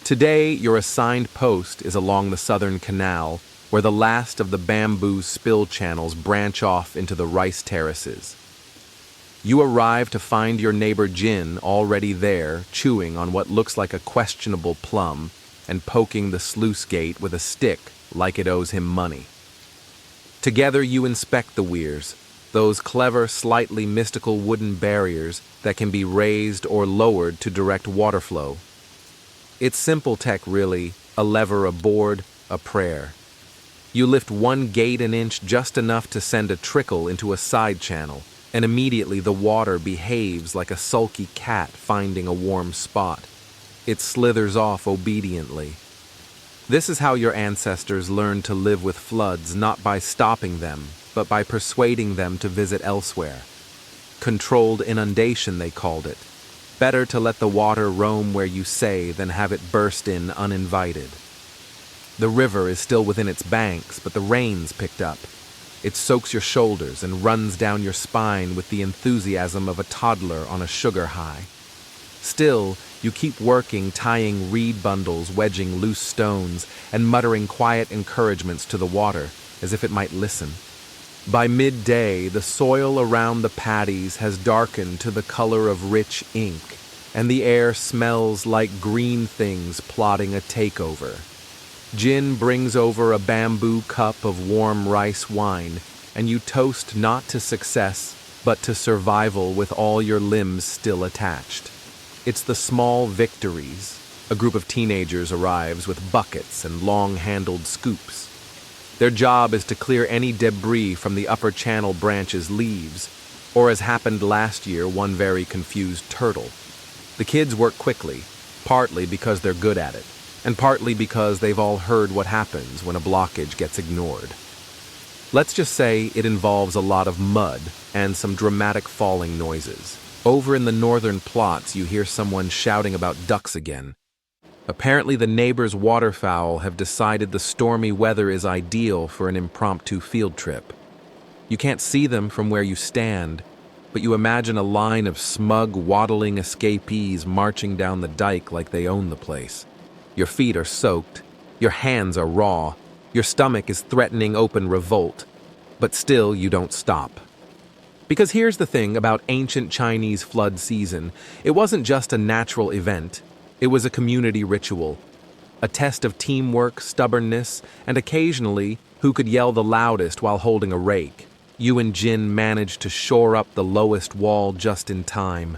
S1: Today, your assigned post is along the southern canal, where the last of the bamboo spill channels branch off into the rice terraces. You arrive to find your neighbor Jin already there, chewing on what looks like a questionable plum and poking the sluice gate with a stick like it owes him money. Together you inspect the weirs, those clever, slightly mystical wooden barriers that can be raised or lowered to direct water flow. It's simple tech, really: a lever, a board, a prayer. You lift one gate an inch, just enough to send a trickle into a side channel, and immediately the water behaves like a sulky cat finding a warm spot. It slithers off obediently. This is how your ancestors learned to live with floods, not by stopping them, but by persuading them to visit elsewhere. Controlled inundation, they called it. Better to let the water roam where you say than have it burst in uninvited. The river is still within its banks, but the rain's picked up. It soaks your shoulders and runs down your spine with the enthusiasm of a toddler on a sugar high. Still, you keep working, tying reed bundles, wedging loose stones, and muttering quiet encouragements to the water, as if it might listen. By midday, the soil around the paddies has darkened to the color of rich ink, and the air smells like green things plotting a takeover. Jin brings over a bamboo cup of warm rice wine, and you toast not to success, but to survival with all your limbs still attached. It's the small victories. A group of teenagers arrives with buckets and long-handled scoops. Their job is to clear any debris from the upper channel branch's leaves, or as happened last year, one very confused turtle. The kids work quickly, partly because they're good at it, and partly because they've all heard what happens when a blockage gets ignored. Let's just say it involves a lot of mud and some dramatic falling noises. Over in the northern plots, you hear someone shouting about ducks again. Apparently the neighbors' waterfowl have decided the stormy weather is ideal for an impromptu field trip. You can't see them from where you stand, but you imagine a line of smug, waddling escapees marching down the dike like they own the place. Your feet are soaked, your hands are raw, your stomach is threatening open revolt, but still you don't stop. Because here's the thing about ancient Chinese flood season: it wasn't just a natural event, it was a community ritual, a test of teamwork, stubbornness, and occasionally who could yell the loudest while holding a rake. You and Jin managed to shore up the lowest wall just in time.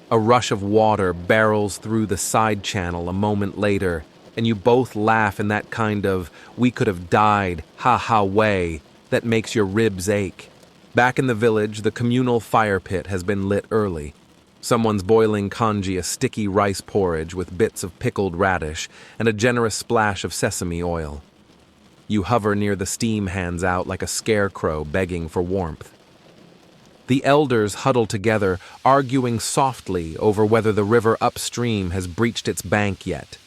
S1: A rush of water barrels through the side channel a moment later, and you both laugh in that kind of "we could have died, ha-ha" way that makes your ribs ache. Back in the village, the communal fire pit has been lit early. Someone's boiling congee, a sticky rice porridge with bits of pickled radish and a generous splash of sesame oil. You hover near the steam hands out like a scarecrow begging for warmth. The elders huddle together, arguing softly over whether the river upstream has breached its bank yet.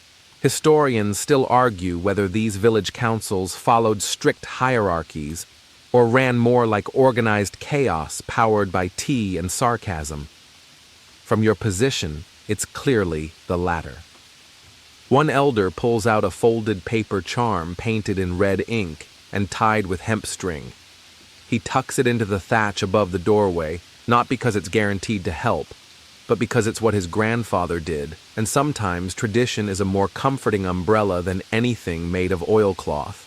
S1: Historians still argue whether these village councils followed strict hierarchies or ran more like organized chaos powered by tea and sarcasm. From your position, it's clearly the latter. One elder pulls out a folded paper charm painted in red ink and tied with hemp string. He tucks it into the thatch above the doorway, not because it's guaranteed to help, but because it's what his grandfather did, and sometimes tradition is a more comforting umbrella than anything made of oilcloth.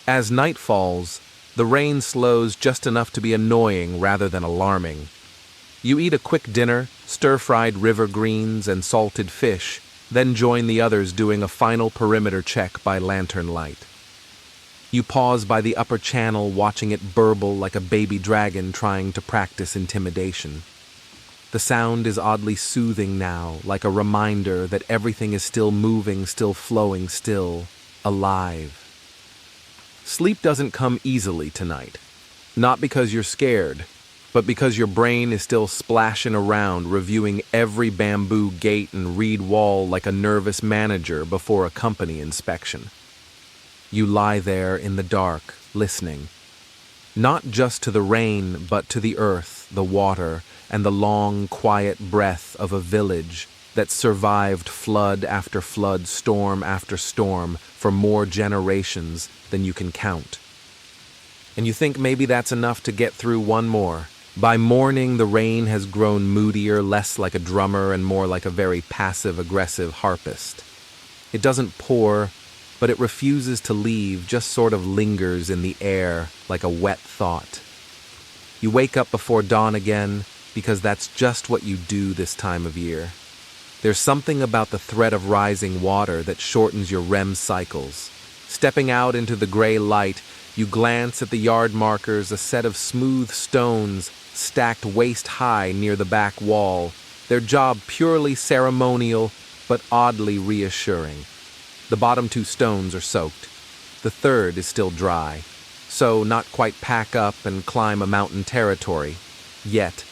S1: As night falls, the rain slows just enough to be annoying rather than alarming. You eat a quick dinner, stir-fried river greens and salted fish, then join the others doing a final perimeter check by lantern light. You pause by the upper channel watching it burble like a baby dragon trying to practice intimidation. The sound is oddly soothing now, like a reminder that everything is still moving, still flowing, still alive. Sleep doesn't come easily tonight. Not because you're scared, but because your brain is still splashing around, reviewing every bamboo gate and reed wall like a nervous manager before a company inspection. You lie there in the dark, listening. Not just to the rain, but to the earth, the water, and the long, quiet breath of a village that survived flood after flood, storm after storm, for more generations than you can count. And you think maybe that's enough to get through one more. By morning, the rain has grown moodier, less like a drummer and more like a very passive-aggressive harpist. It doesn't pour, but it refuses to leave, just sort of lingers in the air like a wet thought. You wake up before dawn again, because that's just what you do this time of year. There's something about the threat of rising water that shortens your REM cycles. Stepping out into the gray light, you glance at the yard markers, a set of smooth stones stacked waist-high near the back wall, their job purely ceremonial but oddly reassuring. The bottom 2 stones are soaked. The third is still dry, so not quite pack up and climb a mountain territory. Yet.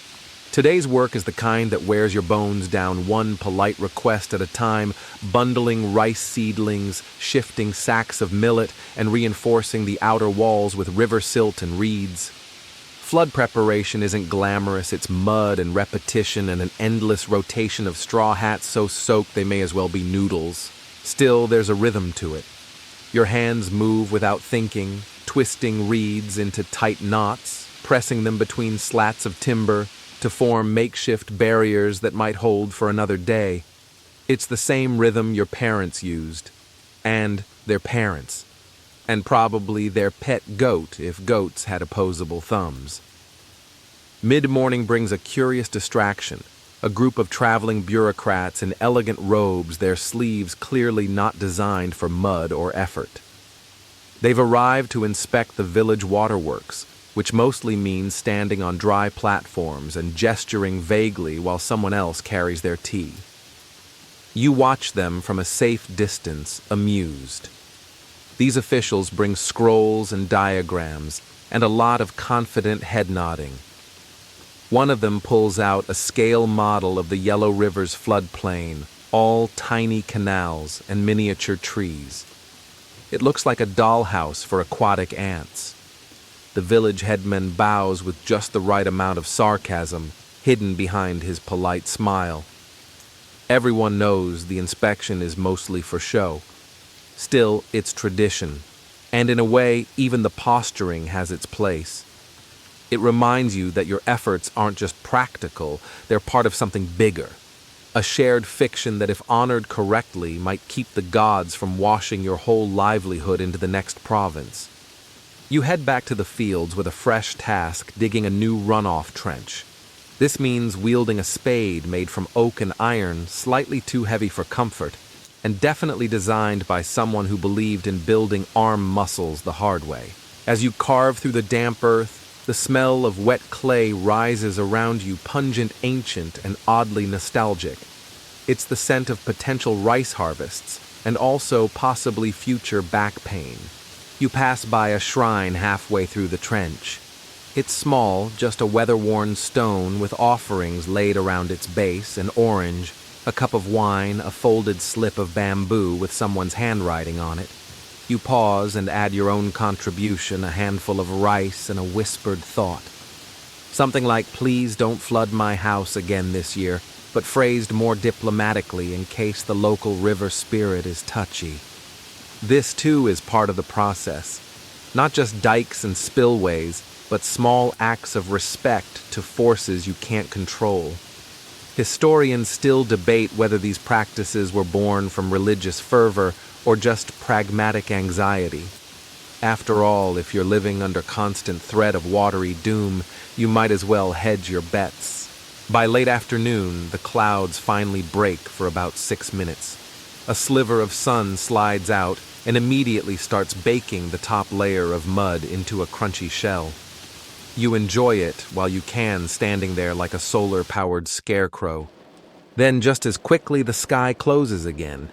S1: Today's work is the kind that wears your bones down one polite request at a time, bundling rice seedlings, shifting sacks of millet, and reinforcing the outer walls with river silt and reeds. Flood preparation isn't glamorous, it's mud and repetition and an endless rotation of straw hats so soaked they may as well be noodles. Still, there's a rhythm to it. Your hands move without thinking, twisting reeds into tight knots, pressing them between slats of timber to form makeshift barriers that might hold for another day. It's the same rhythm your parents used, and their parents, and probably their pet goat if goats had opposable thumbs. Mid-morning brings a curious distraction. A group of traveling bureaucrats in elegant robes, their sleeves clearly not designed for mud or effort. They've arrived to inspect the village waterworks, which mostly means standing on dry platforms and gesturing vaguely while someone else carries their tea. You watch them from a safe distance, amused. These officials bring scrolls and diagrams and a lot of confident head nodding. One of them pulls out a scale model of the Yellow River's floodplain, all tiny canals and miniature trees. It looks like a dollhouse for aquatic ants. The village headman bows with just the right amount of sarcasm, hidden behind his polite smile. Everyone knows the inspection is mostly for show. Still, it's tradition, and in a way, even the posturing has its place. It reminds you that your efforts aren't just practical, they're part of something bigger. A shared fiction that, if honored correctly, might keep the gods from washing your whole livelihood into the next province. You head back to the fields with a fresh task, digging a new runoff trench. This means wielding a spade made from oak and iron, slightly too heavy for comfort, and definitely designed by someone who believed in building arm muscles the hard way. As you carve through the damp earth, the smell of wet clay rises around you, pungent, ancient, and oddly nostalgic. It's the scent of potential rice harvests, and also possibly future back pain. You pass by a shrine halfway through the trench. It's small, just a weather-worn stone with offerings laid around its base, an orange, a cup of wine, a folded slip of bamboo with someone's handwriting on it. You pause and add your own contribution, a handful of rice and a whispered thought. Something like, "Please don't flood my house again this year," but phrased more diplomatically in case the local river spirit is touchy. This, too, is part of the process. Not just dikes and spillways, but small acts of respect to forces you can't control. Historians still debate whether these practices were born from religious fervor or just pragmatic anxiety. After all, if you're living under constant threat of watery doom, you might as well hedge your bets. By late afternoon, the clouds finally break for about 6 minutes. A sliver of sun slides out and immediately starts baking the top layer of mud into a crunchy shell. You enjoy it while you can, standing there like a solar-powered scarecrow. Then just as quickly the sky closes again.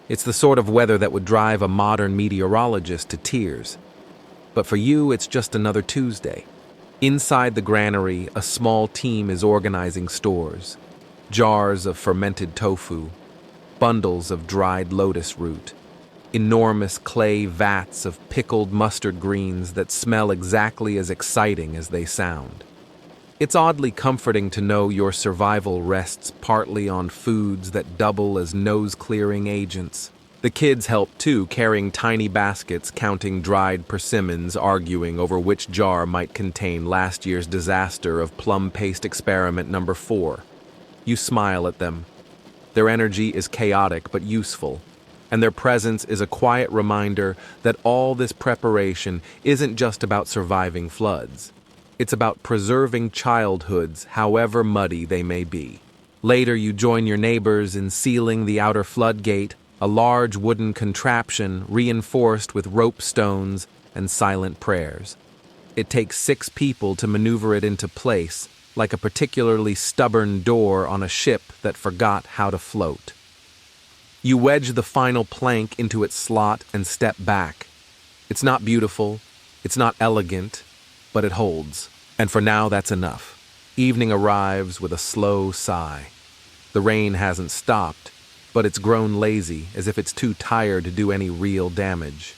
S1: It's the sort of weather that would drive a modern meteorologist to tears. But for you, it's just another Tuesday. Inside the granary, a small team is organizing stores. Jars of fermented tofu, bundles of dried lotus root, enormous clay vats of pickled mustard greens that smell exactly as exciting as they sound. It's oddly comforting to know your survival rests partly on foods that double as nose-clearing agents. The kids help too, carrying tiny baskets, counting dried persimmons, arguing over which jar might contain last year's disaster of plum paste experiment number 4. You smile at them. Their energy is chaotic but useful, and their presence is a quiet reminder that all this preparation isn't just about surviving floods. It's about preserving childhoods, however muddy they may be. Later, you join your neighbors in sealing the outer floodgate, a large wooden contraption reinforced with rope stones and silent prayers. It takes 6 people to maneuver it into place, like a particularly stubborn door on a ship that forgot how to float. You wedge the final plank into its slot and step back. It's not beautiful, it's not elegant, but it holds. And for now, that's enough. Evening arrives with a slow sigh. The rain hasn't stopped, but it's grown lazy, as if it's too tired to do any real damage.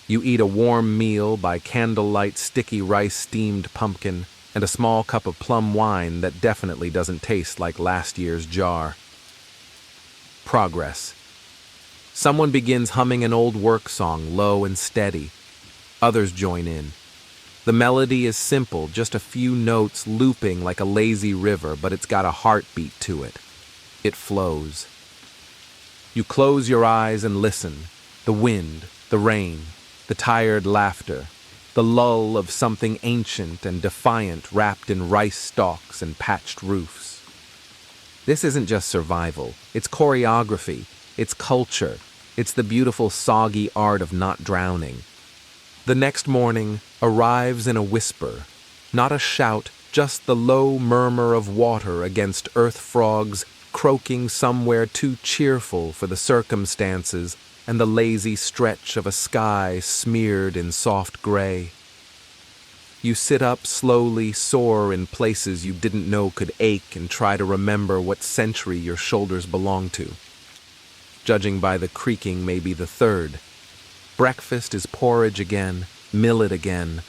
S1: You eat a warm meal by candlelight sticky rice steamed pumpkin and a small cup of plum wine that definitely doesn't taste like last year's jar. Progress. Someone begins humming an old work song, low and steady. Others join in. The melody is simple, just a few notes looping like a lazy river, but it's got a heartbeat to it. It flows. You close your eyes and listen. The wind, the rain, the tired laughter, the lull of something ancient and defiant wrapped in rice stalks and patched roofs. This isn't just survival. It's choreography. It's culture. It's the beautiful, soggy art of not drowning. The next morning arrives in a whisper, not a shout, just the low murmur of water against earth frogs croaking somewhere too cheerful for the circumstances and the lazy stretch of a sky smeared in soft gray. You sit up slowly, sore in places you didn't know could ache, and try to remember what century your shoulders belong to. Judging by the creaking, maybe the 3rd. Breakfast is porridge again, millet again.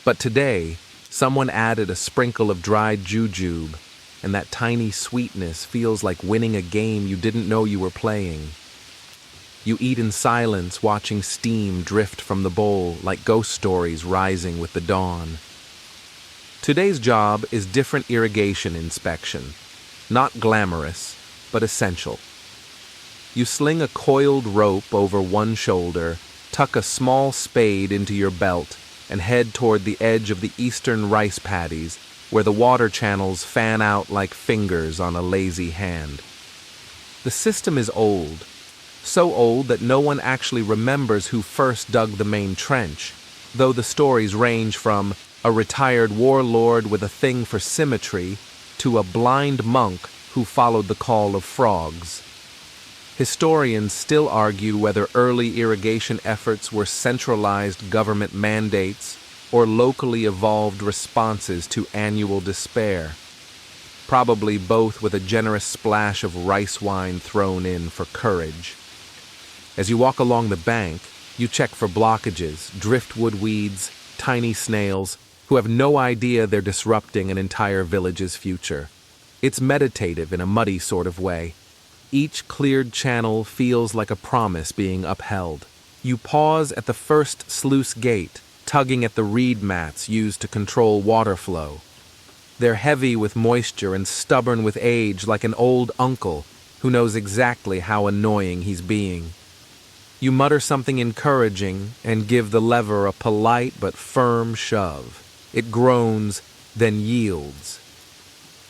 S1: But today, someone added a sprinkle of dried jujube, and that tiny sweetness feels like winning a game you didn't know you were playing. You eat in silence, watching steam drift from the bowl like ghost stories rising with the dawn. Today's job is different irrigation inspection. Not glamorous, but essential. You sling a coiled rope over one shoulder, tuck a small spade into your belt, and head toward the edge of the eastern rice paddies, where the water channels fan out like fingers on a lazy hand. The system is old, so old that no one actually remembers who first dug the main trench, though the stories range from a retired warlord with a thing for symmetry to a blind monk who followed the call of frogs. Historians still argue whether early irrigation efforts were centralized government mandates or locally evolved responses to annual despair. Probably both, with a generous splash of rice wine thrown in for courage. As you walk along the bank, you check for blockages, driftwood weeds, tiny snails, who have no idea they're disrupting an entire village's future. It's meditative in a muddy sort of way. Each cleared channel feels like a promise being upheld. You pause at the first sluice gate, tugging at the reed mats used to control water flow. They're heavy with moisture and stubborn with age, like an old uncle who knows exactly how annoying he's being. You mutter something encouraging and give the lever a polite but firm shove. It groans, then yields.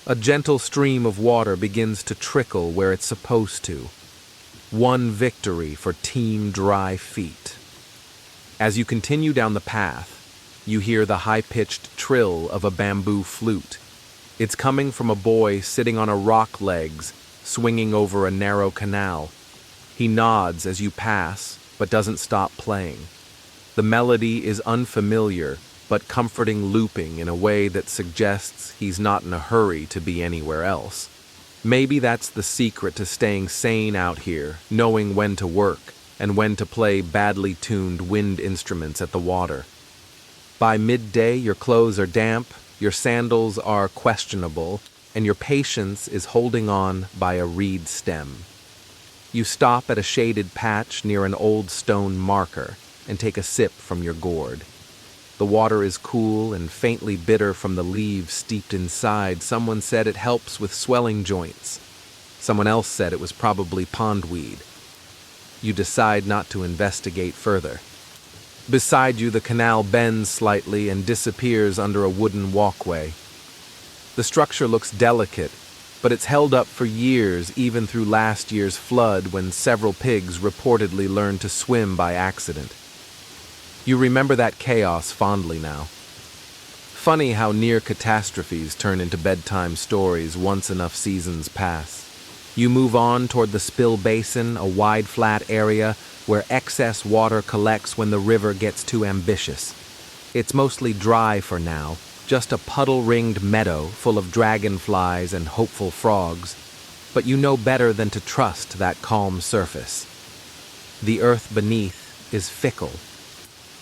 S1: A gentle stream of water begins to trickle where it's supposed to. One victory for Team Dry Feet. As you continue down the path, you hear the high-pitched trill of a bamboo flute. It's coming from a boy sitting on a rock legs, swinging over a narrow canal. He nods as you pass, but doesn't stop playing. The melody is unfamiliar, but comforting, looping in a way that suggests he's not in a hurry to be anywhere else. Maybe that's the secret to staying sane out here, knowing when to work and when to play badly tuned wind instruments at the water. By midday, your clothes are damp, your sandals are questionable, and your patience is holding on by a reed stem. You stop at a shaded patch near an old stone marker and take a sip from your gourd. The water is cool and faintly bitter from the leaves steeped inside. Someone said it helps with swelling joints. Someone else said it was probably pondweed. You decide not to investigate further. Beside you, the canal bends slightly and disappears under a wooden walkway. The structure looks delicate, but it's held up for years, even through last year's flood when several pigs reportedly learned to swim by accident. You remember that chaos fondly now. Funny how near catastrophes turn into bedtime stories once enough seasons pass. You move on toward the spill basin, a wide flat area where excess water collects when the river gets too ambitious. It's mostly dry for now, just a puddle-ringed meadow full of dragonflies and hopeful frogs, but you know better than to trust that calm surface. The earth beneath is fickle.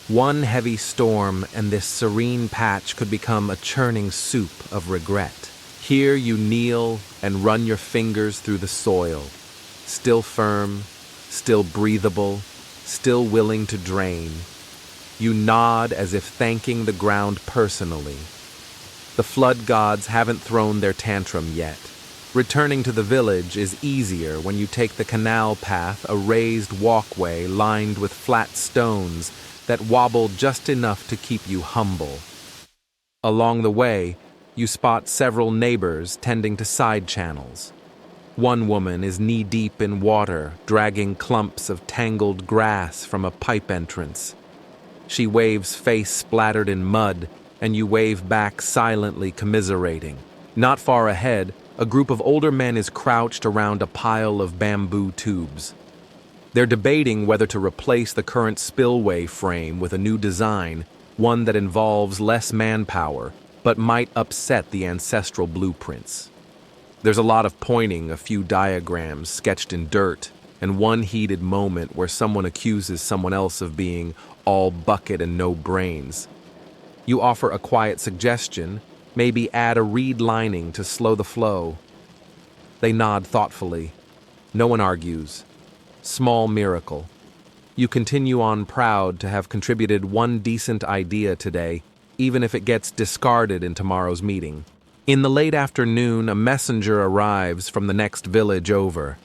S1: One heavy storm and this serene patch could become a churning soup of regret. Here you kneel and run your fingers through the soil, still firm, still breathable, still willing to drain. You nod as if thanking the ground personally. The flood gods haven't thrown their tantrum yet. Returning to the village is easier when you take the canal path, a raised walkway lined with flat stones that wobble just enough to keep you humble. Along the way, you spot several neighbors tending to side channels. One woman is knee-deep in water, dragging clumps of tangled grass from a pipe entrance. She waves face splattered in mud, and you wave back silently commiserating. Not far ahead, a group of older men is crouched around a pile of bamboo tubes. They're debating whether to replace the current spillway frame with a new design, one that involves less manpower, but might upset the ancestral blueprints. There's a lot of pointing, a few diagrams sketched in dirt, and one heated moment where someone accuses someone else of being all bucket and no brains. You offer a quiet suggestion, maybe add a reed lining to slow the flow. They nod thoughtfully. No one argues. Small miracle. You continue on proud to have contributed one decent idea today, even if it gets discarded in tomorrow's meeting. In the late afternoon, a messenger arrives from the next village over.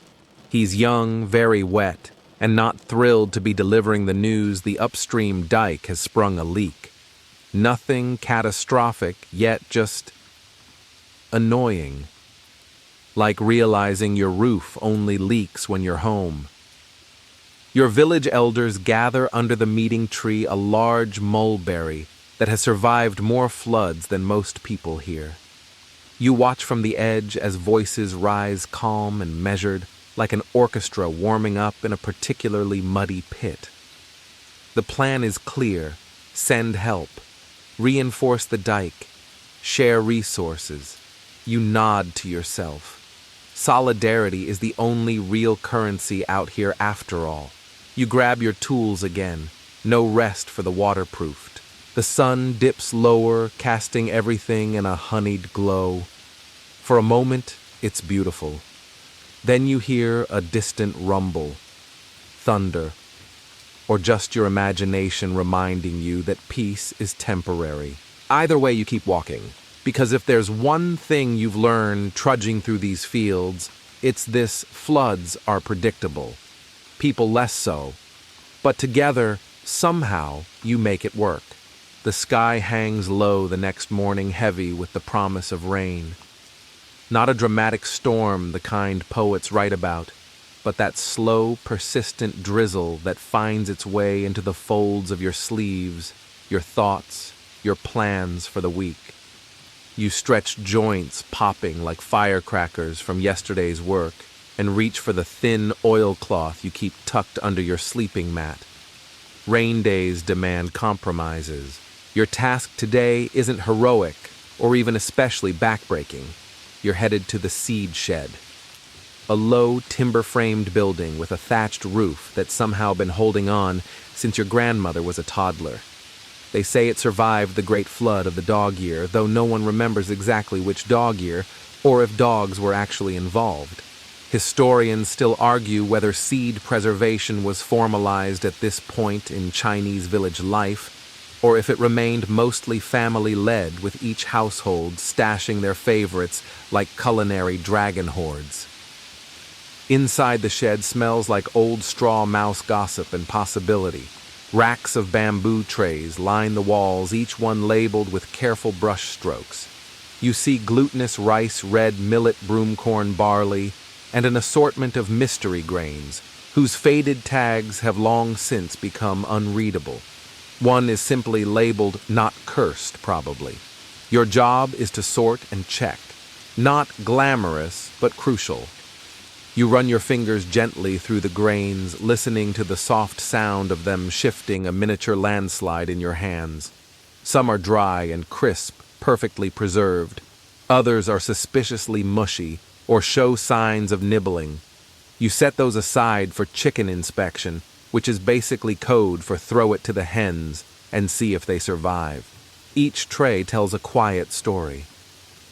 S1: He's young, very wet, and not thrilled to be delivering the news the upstream dike has sprung a leak. Nothing catastrophic, yet just annoying. Like realizing your roof only leaks when you're home. Your village elders gather under the meeting tree, a large mulberry that has survived more floods than most people here. You watch from the edge as voices rise calm and measured, like an orchestra warming up in a particularly muddy pit. The plan is clear. Send help. Reinforce the dike. Share resources. You nod to yourself. Solidarity is the only real currency out here after all. You grab your tools again. No rest for the waterproofed. The sun dips lower, casting everything in a honeyed glow. For a moment, it's beautiful. Then you hear a distant rumble, thunder, or just your imagination reminding you that peace is temporary. Either way, you keep walking. Because if there's one thing you've learned trudging through these fields, it's this: floods are predictable. People less so. But together, somehow, you make it work. The sky hangs low the next morning, heavy with the promise of rain. Not a dramatic storm, the kind poets write about, but that slow, persistent drizzle that finds its way into the folds of your sleeves, your thoughts, your plans for the week. You stretch joints popping like firecrackers from yesterday's work and reach for the thin oilcloth you keep tucked under your sleeping mat. Rain days demand compromises. Your task today isn't heroic or even especially backbreaking. You're headed to the seed shed, a low timber-framed building with a thatched roof that's somehow been holding on since your grandmother was a toddler. They say it survived the great flood of the dog year, though no one remembers exactly which dog year or if dogs were actually involved. Historians still argue whether seed preservation was formalized at this point in Chinese village life, or if it remained mostly family-led, with each household stashing their favorites like culinary dragon hoards. Inside the shed smells like old straw mouse gossip and possibility. Racks of bamboo trays line the walls, each one labeled with careful brush strokes. You see glutinous rice, red millet, broomcorn, barley, and an assortment of mystery grains, whose faded tags have long since become unreadable. One is simply labeled "not cursed," probably. Your job is to sort and check. Not glamorous, but crucial. You run your fingers gently through the grains, listening to the soft sound of them shifting, a miniature landslide in your hands. Some are dry and crisp, perfectly preserved. Others are suspiciously mushy or show signs of nibbling. You set those aside for chicken inspection, which is basically code for throw it to the hens and see if they survive. Each tray tells a quiet story.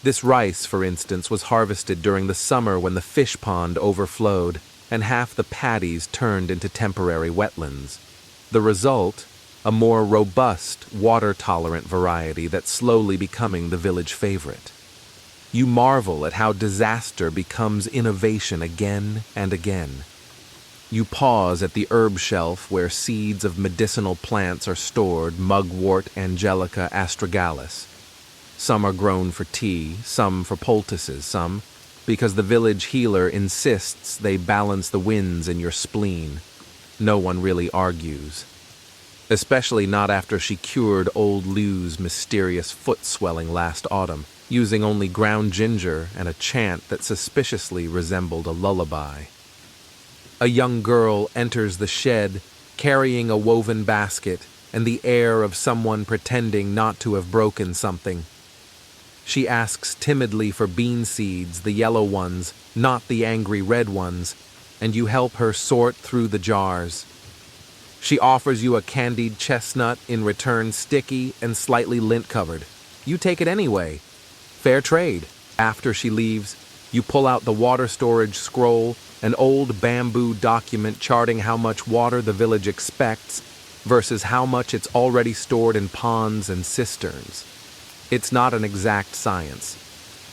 S1: This rice, for instance, was harvested during the summer when the fish pond overflowed and half the paddies turned into temporary wetlands. The result? A more robust, water-tolerant variety that's slowly becoming the village favorite. You marvel at how disaster becomes innovation again and again. You pause at the herb shelf where seeds of medicinal plants are stored, mugwort, angelica, astragalus. Some are grown for tea, some for poultices, some because the village healer insists they balance the winds in your spleen. No one really argues. Especially not after she cured old Liu's mysterious foot swelling last autumn, using only ground ginger and a chant that suspiciously resembled a lullaby. A young girl enters the shed, carrying a woven basket and the air of someone pretending not to have broken something. She asks timidly for bean seeds, the yellow ones, not the angry red ones, and you help her sort through the jars. She offers you a candied chestnut, in return sticky and slightly lint-covered. You take it anyway. Fair trade. After she leaves, you pull out the water storage scroll, an old bamboo document charting how much water the village expects versus how much it's already stored in ponds and cisterns. It's not an exact science.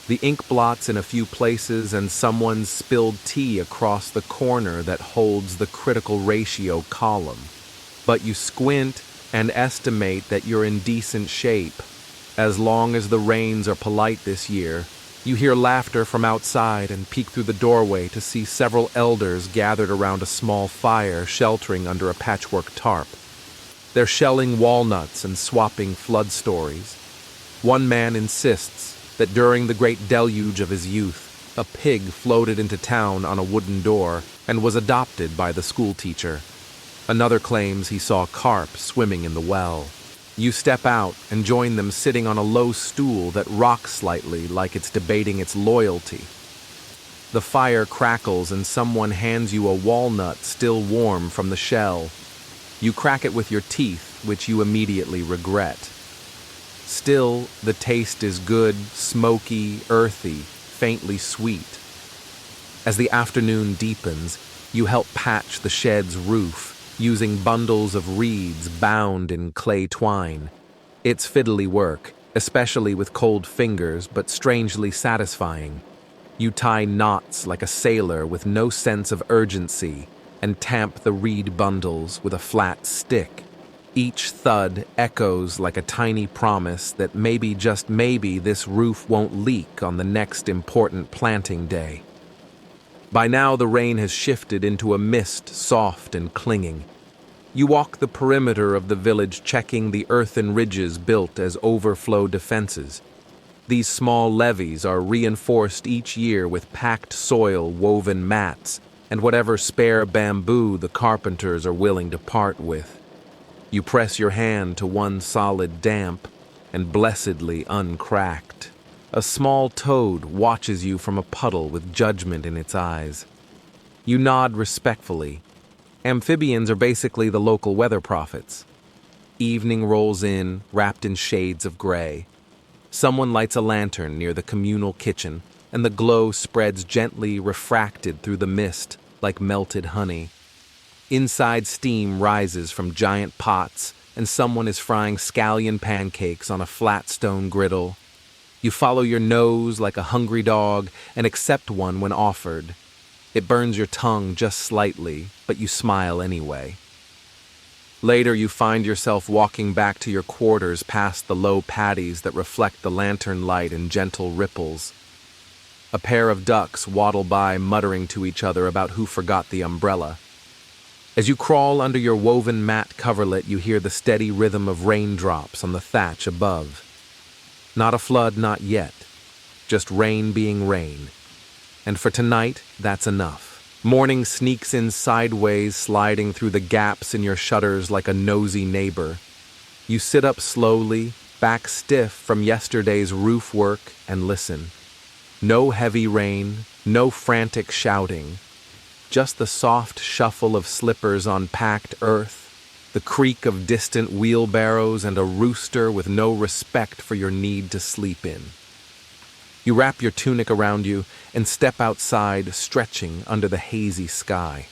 S1: The ink blots in a few places and someone's spilled tea across the corner that holds the critical ratio column. But you squint and estimate that you're in decent shape. As long as the rains are polite this year, you hear laughter from outside and peek through the doorway to see several elders gathered around a small fire sheltering under a patchwork tarp. They're shelling walnuts and swapping flood stories. One man insists that during the great deluge of his youth, a pig floated into town on a wooden door and was adopted by the schoolteacher. Another claims he saw carp swimming in the well. You step out and join them sitting on a low stool that rocks slightly like it's debating its loyalty. The fire crackles and someone hands you a walnut still warm from the shell. You crack it with your teeth, which you immediately regret. Still, the taste is good, smoky, earthy, faintly sweet. As the afternoon deepens, you help patch the shed's roof, using bundles of reeds bound in clay twine. It's fiddly work, especially with cold fingers, but strangely satisfying. You tie knots like a sailor with no sense of urgency and tamp the reed bundles with a flat stick. Each thud echoes like a tiny promise that maybe, just maybe, this roof won't leak on the next important planting day. By now, the rain has shifted into a mist, soft and clinging. You walk the perimeter of the village, checking the earthen ridges built as overflow defenses. These small levees are reinforced each year with packed soil, woven mats, and whatever spare bamboo the carpenters are willing to part with. You press your hand to one solid damp and blessedly uncracked. A small toad watches you from a puddle with judgment in its eyes. You nod respectfully. Amphibians are basically the local weather prophets. Evening rolls in, wrapped in shades of gray. Someone lights a lantern near the communal kitchen, and the glow spreads gently refracted through the mist like melted honey. Inside, steam rises from giant pots, and someone is frying scallion pancakes on a flat stone griddle. You follow your nose like a hungry dog and accept one when offered. It burns your tongue just slightly, but you smile anyway. Later, you find yourself walking back to your quarters past the low patties that reflect the lantern light in gentle ripples. A pair of ducks waddle by, muttering to each other about who forgot the umbrella. As you crawl under your woven mat coverlet, you hear the steady rhythm of raindrops on the thatch above. Not a flood, not yet. Just rain being rain. And for tonight, that's enough. Morning sneaks in sideways, sliding through the gaps in your shutters like a nosy neighbor. You sit up slowly, back stiff from yesterday's roof work, and listen. No heavy rain, no frantic shouting. Just the soft shuffle of slippers on packed earth, the creak of distant wheelbarrows, and a rooster with no respect for your need to sleep in. You wrap your tunic around you and step outside, stretching under the hazy sky.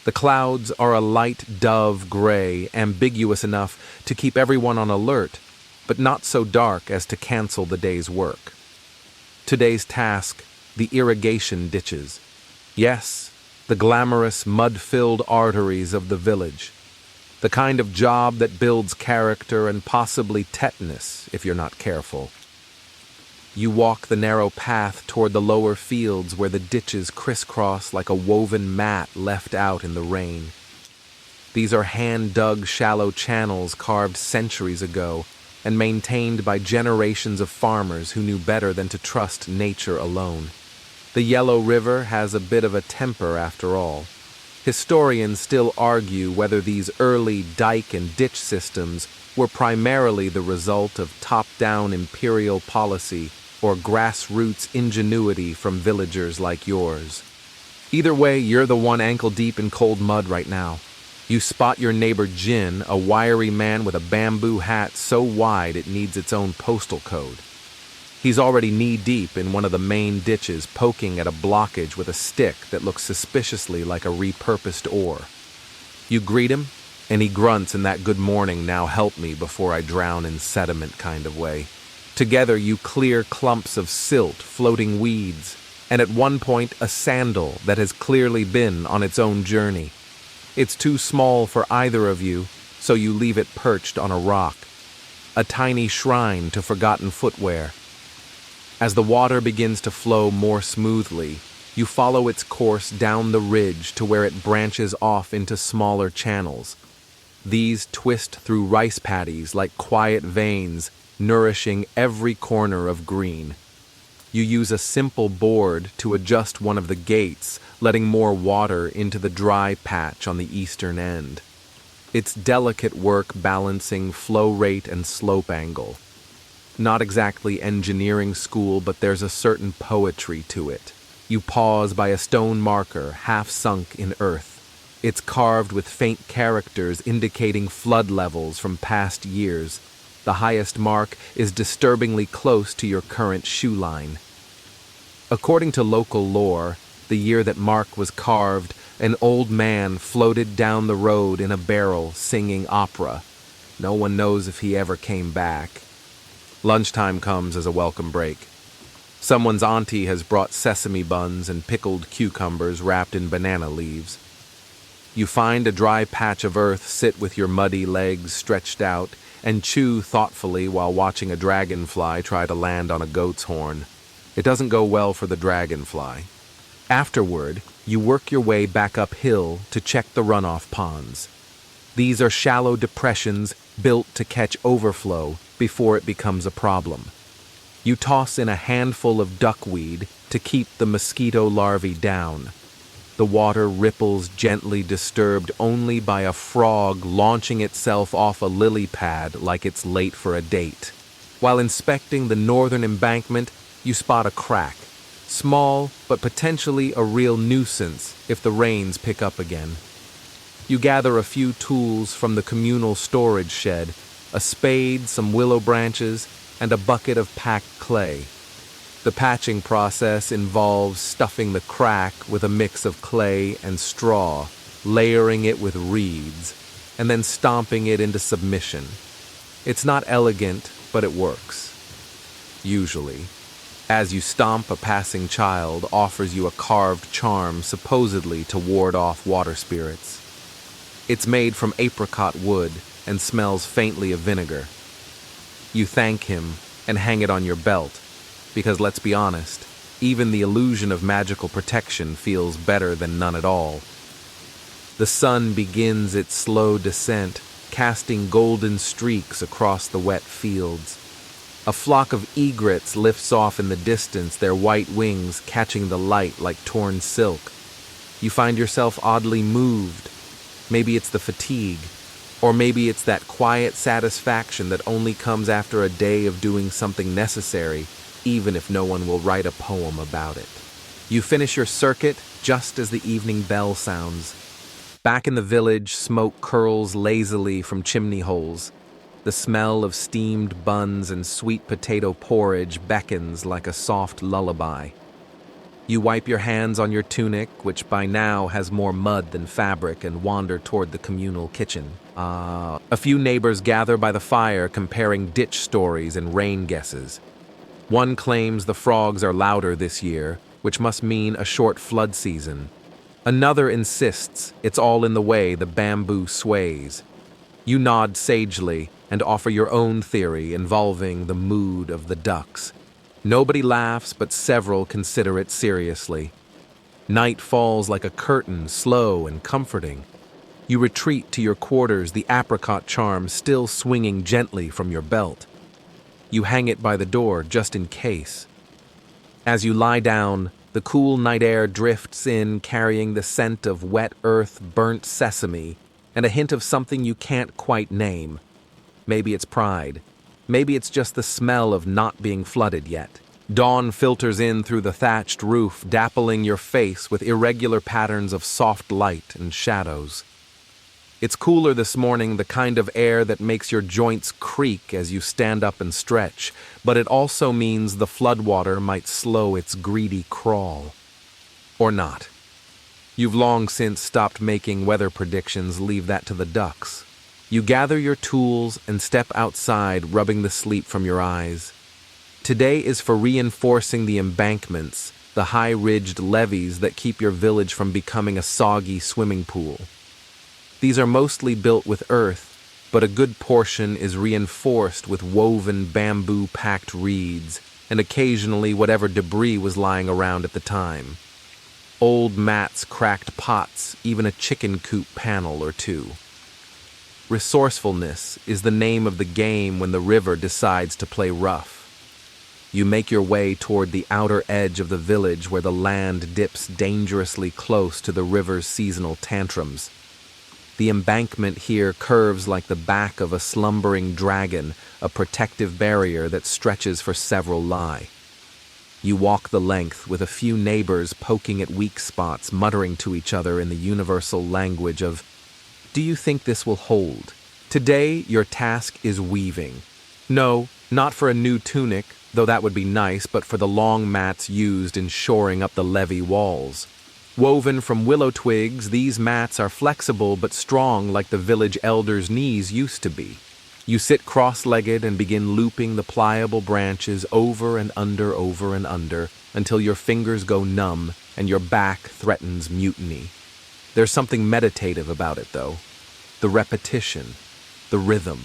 S1: The clouds are a light dove gray, ambiguous enough to keep everyone on alert, but not so dark as to cancel the day's work. Today's task, the irrigation ditches. Yes, the glamorous, mud-filled arteries of the village. The kind of job that builds character and possibly tetanus if you're not careful. You walk the narrow path toward the lower fields where the ditches crisscross like a woven mat left out in the rain. These are hand-dug shallow channels carved centuries ago and maintained by generations of farmers who knew better than to trust nature alone. The Yellow River has a bit of a temper after all. Historians still argue whether these early dike and ditch systems were primarily the result of top-down imperial policy or grassroots ingenuity from villagers like yours. Either way, you're the one ankle-deep in cold mud right now. You spot your neighbor Jin, a wiry man with a bamboo hat so wide it needs its own postal code. He's already knee-deep in one of the main ditches, poking at a blockage with a stick that looks suspiciously like a repurposed oar. You greet him, and he grunts in that good morning, now help me before I drown in sediment kind of way. Together you clear clumps of silt, floating weeds, and at one point a sandal that has clearly been on its own journey. It's too small for either of you, so you leave it perched on a rock. A tiny shrine to forgotten footwear. As the water begins to flow more smoothly, you follow its course down the ridge to where it branches off into smaller channels. These twist through rice paddies like quiet veins, nourishing every corner of green. You use a simple board to adjust one of the gates, letting more water into the dry patch on the eastern end. It's delicate work balancing flow rate and slope angle. Not exactly engineering school, but there's a certain poetry to it. You pause by a stone marker half sunk in earth. It's carved with faint characters indicating flood levels from past years. The highest mark is disturbingly close to your current shoe line. According to local lore, the year that mark was carved, an old man floated down the road in a barrel singing opera. No one knows if he ever came back. Lunchtime comes as a welcome break. Someone's auntie has brought sesame buns and pickled cucumbers wrapped in banana leaves. You find a dry patch of earth, sit with your muddy legs stretched out, and chew thoughtfully while watching a dragonfly try to land on a goat's horn. It doesn't go well for the dragonfly. Afterward, you work your way back uphill to check the runoff ponds. These are shallow depressions built to catch overflow before it becomes a problem. You toss in a handful of duckweed to keep the mosquito larvae down. The water ripples gently, disturbed only by a frog launching itself off a lily pad like it's late for a date. While inspecting the northern embankment, you spot a crack. Small, but potentially a real nuisance if the rains pick up again. You gather a few tools from the communal storage shed, a spade, some willow branches, and a bucket of packed clay. The patching process involves stuffing the crack with a mix of clay and straw, layering it with reeds, and then stomping it into submission. It's not elegant, but it works. Usually. As you stomp, a passing child offers you a carved charm supposedly to ward off water spirits. It's made from apricot wood and smells faintly of vinegar. You thank him and hang it on your belt, because let's be honest, even the illusion of magical protection feels better than none at all. The sun begins its slow descent, casting golden streaks across the wet fields. A flock of egrets lifts off in the distance, their white wings catching the light like torn silk. You find yourself oddly moved. Maybe it's the fatigue, or maybe it's that quiet satisfaction that only comes after a day of doing something necessary, even if no one will write a poem about it. You finish your circuit just as the evening bell sounds. Back in the village, smoke curls lazily from chimney holes. The smell of steamed buns and sweet potato porridge beckons like a soft lullaby. You wipe your hands on your tunic, which by now has more mud than fabric, and wander toward the communal kitchen. A few neighbors gather by the fire, comparing ditch stories and rain guesses. One claims the frogs are louder this year, which must mean a short flood season. Another insists it's all in the way the bamboo sways. You nod sagely and offer your own theory involving the mood of the ducks. Nobody laughs, but several consider it seriously. Night falls like a curtain, slow and comforting. You retreat to your quarters, the apricot charm still swinging gently from your belt. You hang it by the door just in case. As you lie down, the cool night air drifts in, carrying the scent of wet earth, burnt sesame, and a hint of something you can't quite name. Maybe it's pride. Maybe it's just the smell of not being flooded yet. Dawn filters in through the thatched roof, dappling your face with irregular patterns of soft light and shadows. It's cooler this morning, the kind of air that makes your joints creak as you stand up and stretch, but it also means the floodwater might slow its greedy crawl. Or not. You've long since stopped making weather predictions, leave that to the ducks. You gather your tools and step outside, rubbing the sleep from your eyes. Today is for reinforcing the embankments, the high-ridged levees that keep your village from becoming a soggy swimming pool. These are mostly built with earth, but a good portion is reinforced with woven bamboo-packed reeds, and occasionally whatever debris was lying around at the time. Old mats, cracked pots, even a chicken coop panel or two. Resourcefulness is the name of the game when the river decides to play rough. You make your way toward the outer edge of the village where the land dips dangerously close to the river's seasonal tantrums. The embankment here curves like the back of a slumbering dragon, a protective barrier that stretches for several li. You walk the length with a few neighbors poking at weak spots, muttering to each other in the universal language of, "Do you think this will hold? Today your task is weaving. No, not for a new tunic, though that would be nice, but for the long mats used in shoring up the levee walls. Woven from willow twigs, these mats are flexible but strong like the village elders' knees used to be. You sit cross-legged and begin looping the pliable branches over and under, until your fingers go numb and your back threatens mutiny. There's something meditative about it, though. The repetition, the rhythm,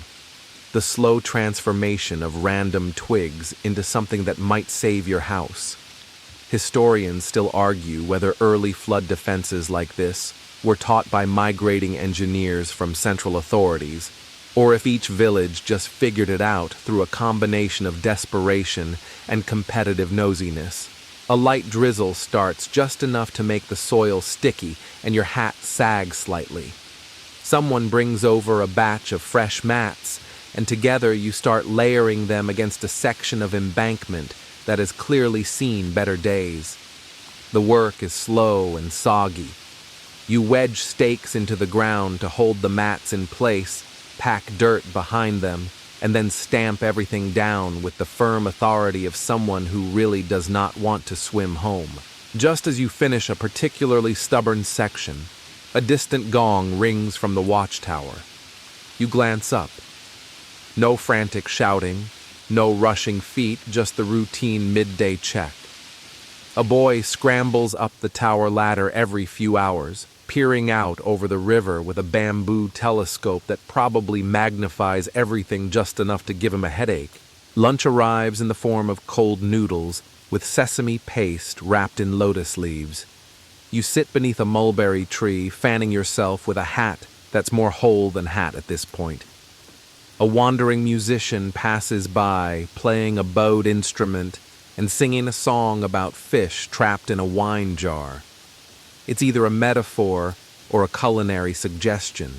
S1: the slow transformation of random twigs into something that might save your house. Historians still argue whether early flood defenses like this were taught by migrating engineers from central authorities, or if each village just figured it out through a combination of desperation and competitive nosiness. A light drizzle starts just enough to make the soil sticky and your hat sags slightly. Someone brings over a batch of fresh mats, and together you start layering them against a section of embankment that has clearly seen better days. The work is slow and soggy. You wedge stakes into the ground to hold the mats in place, pack dirt behind them, and then stamp everything down with the firm authority of someone who really does not want to swim home. Just as you finish a particularly stubborn section, a distant gong rings from the watchtower. You glance up. No frantic shouting, no rushing feet, just the routine midday check. A boy scrambles up the tower ladder every few hours, peering out over the river with a bamboo telescope that probably magnifies everything just enough to give him a headache. Lunch arrives in the form of cold noodles with sesame paste wrapped in lotus leaves. You sit beneath a mulberry tree, fanning yourself with a hat that's more hole than hat at this point. A wandering musician passes by, playing a bowed instrument and singing a song about fish trapped in a wine jar. It's either a metaphor or a culinary suggestion.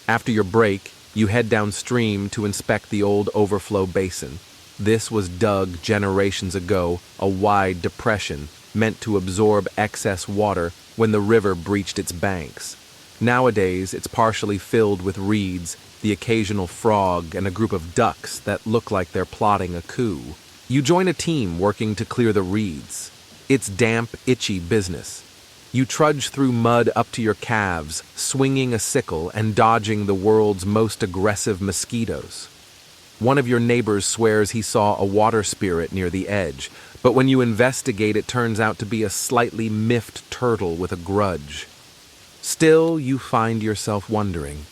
S1: After your break, you head downstream to inspect the old overflow basin. This was dug generations ago, a wide depression meant to absorb excess water when the river breached its banks. Nowadays, it's partially filled with reeds, the occasional frog, and a group of ducks that look like they're plotting a coup. You join a team working to clear the reeds. It's damp, itchy business. You trudge through mud up to your calves, swinging a sickle and dodging the world's most aggressive mosquitoes. One of your neighbors swears he saw a water spirit near the edge, but when you investigate, it turns out to be a slightly miffed turtle with a grudge. Still, you find yourself wondering.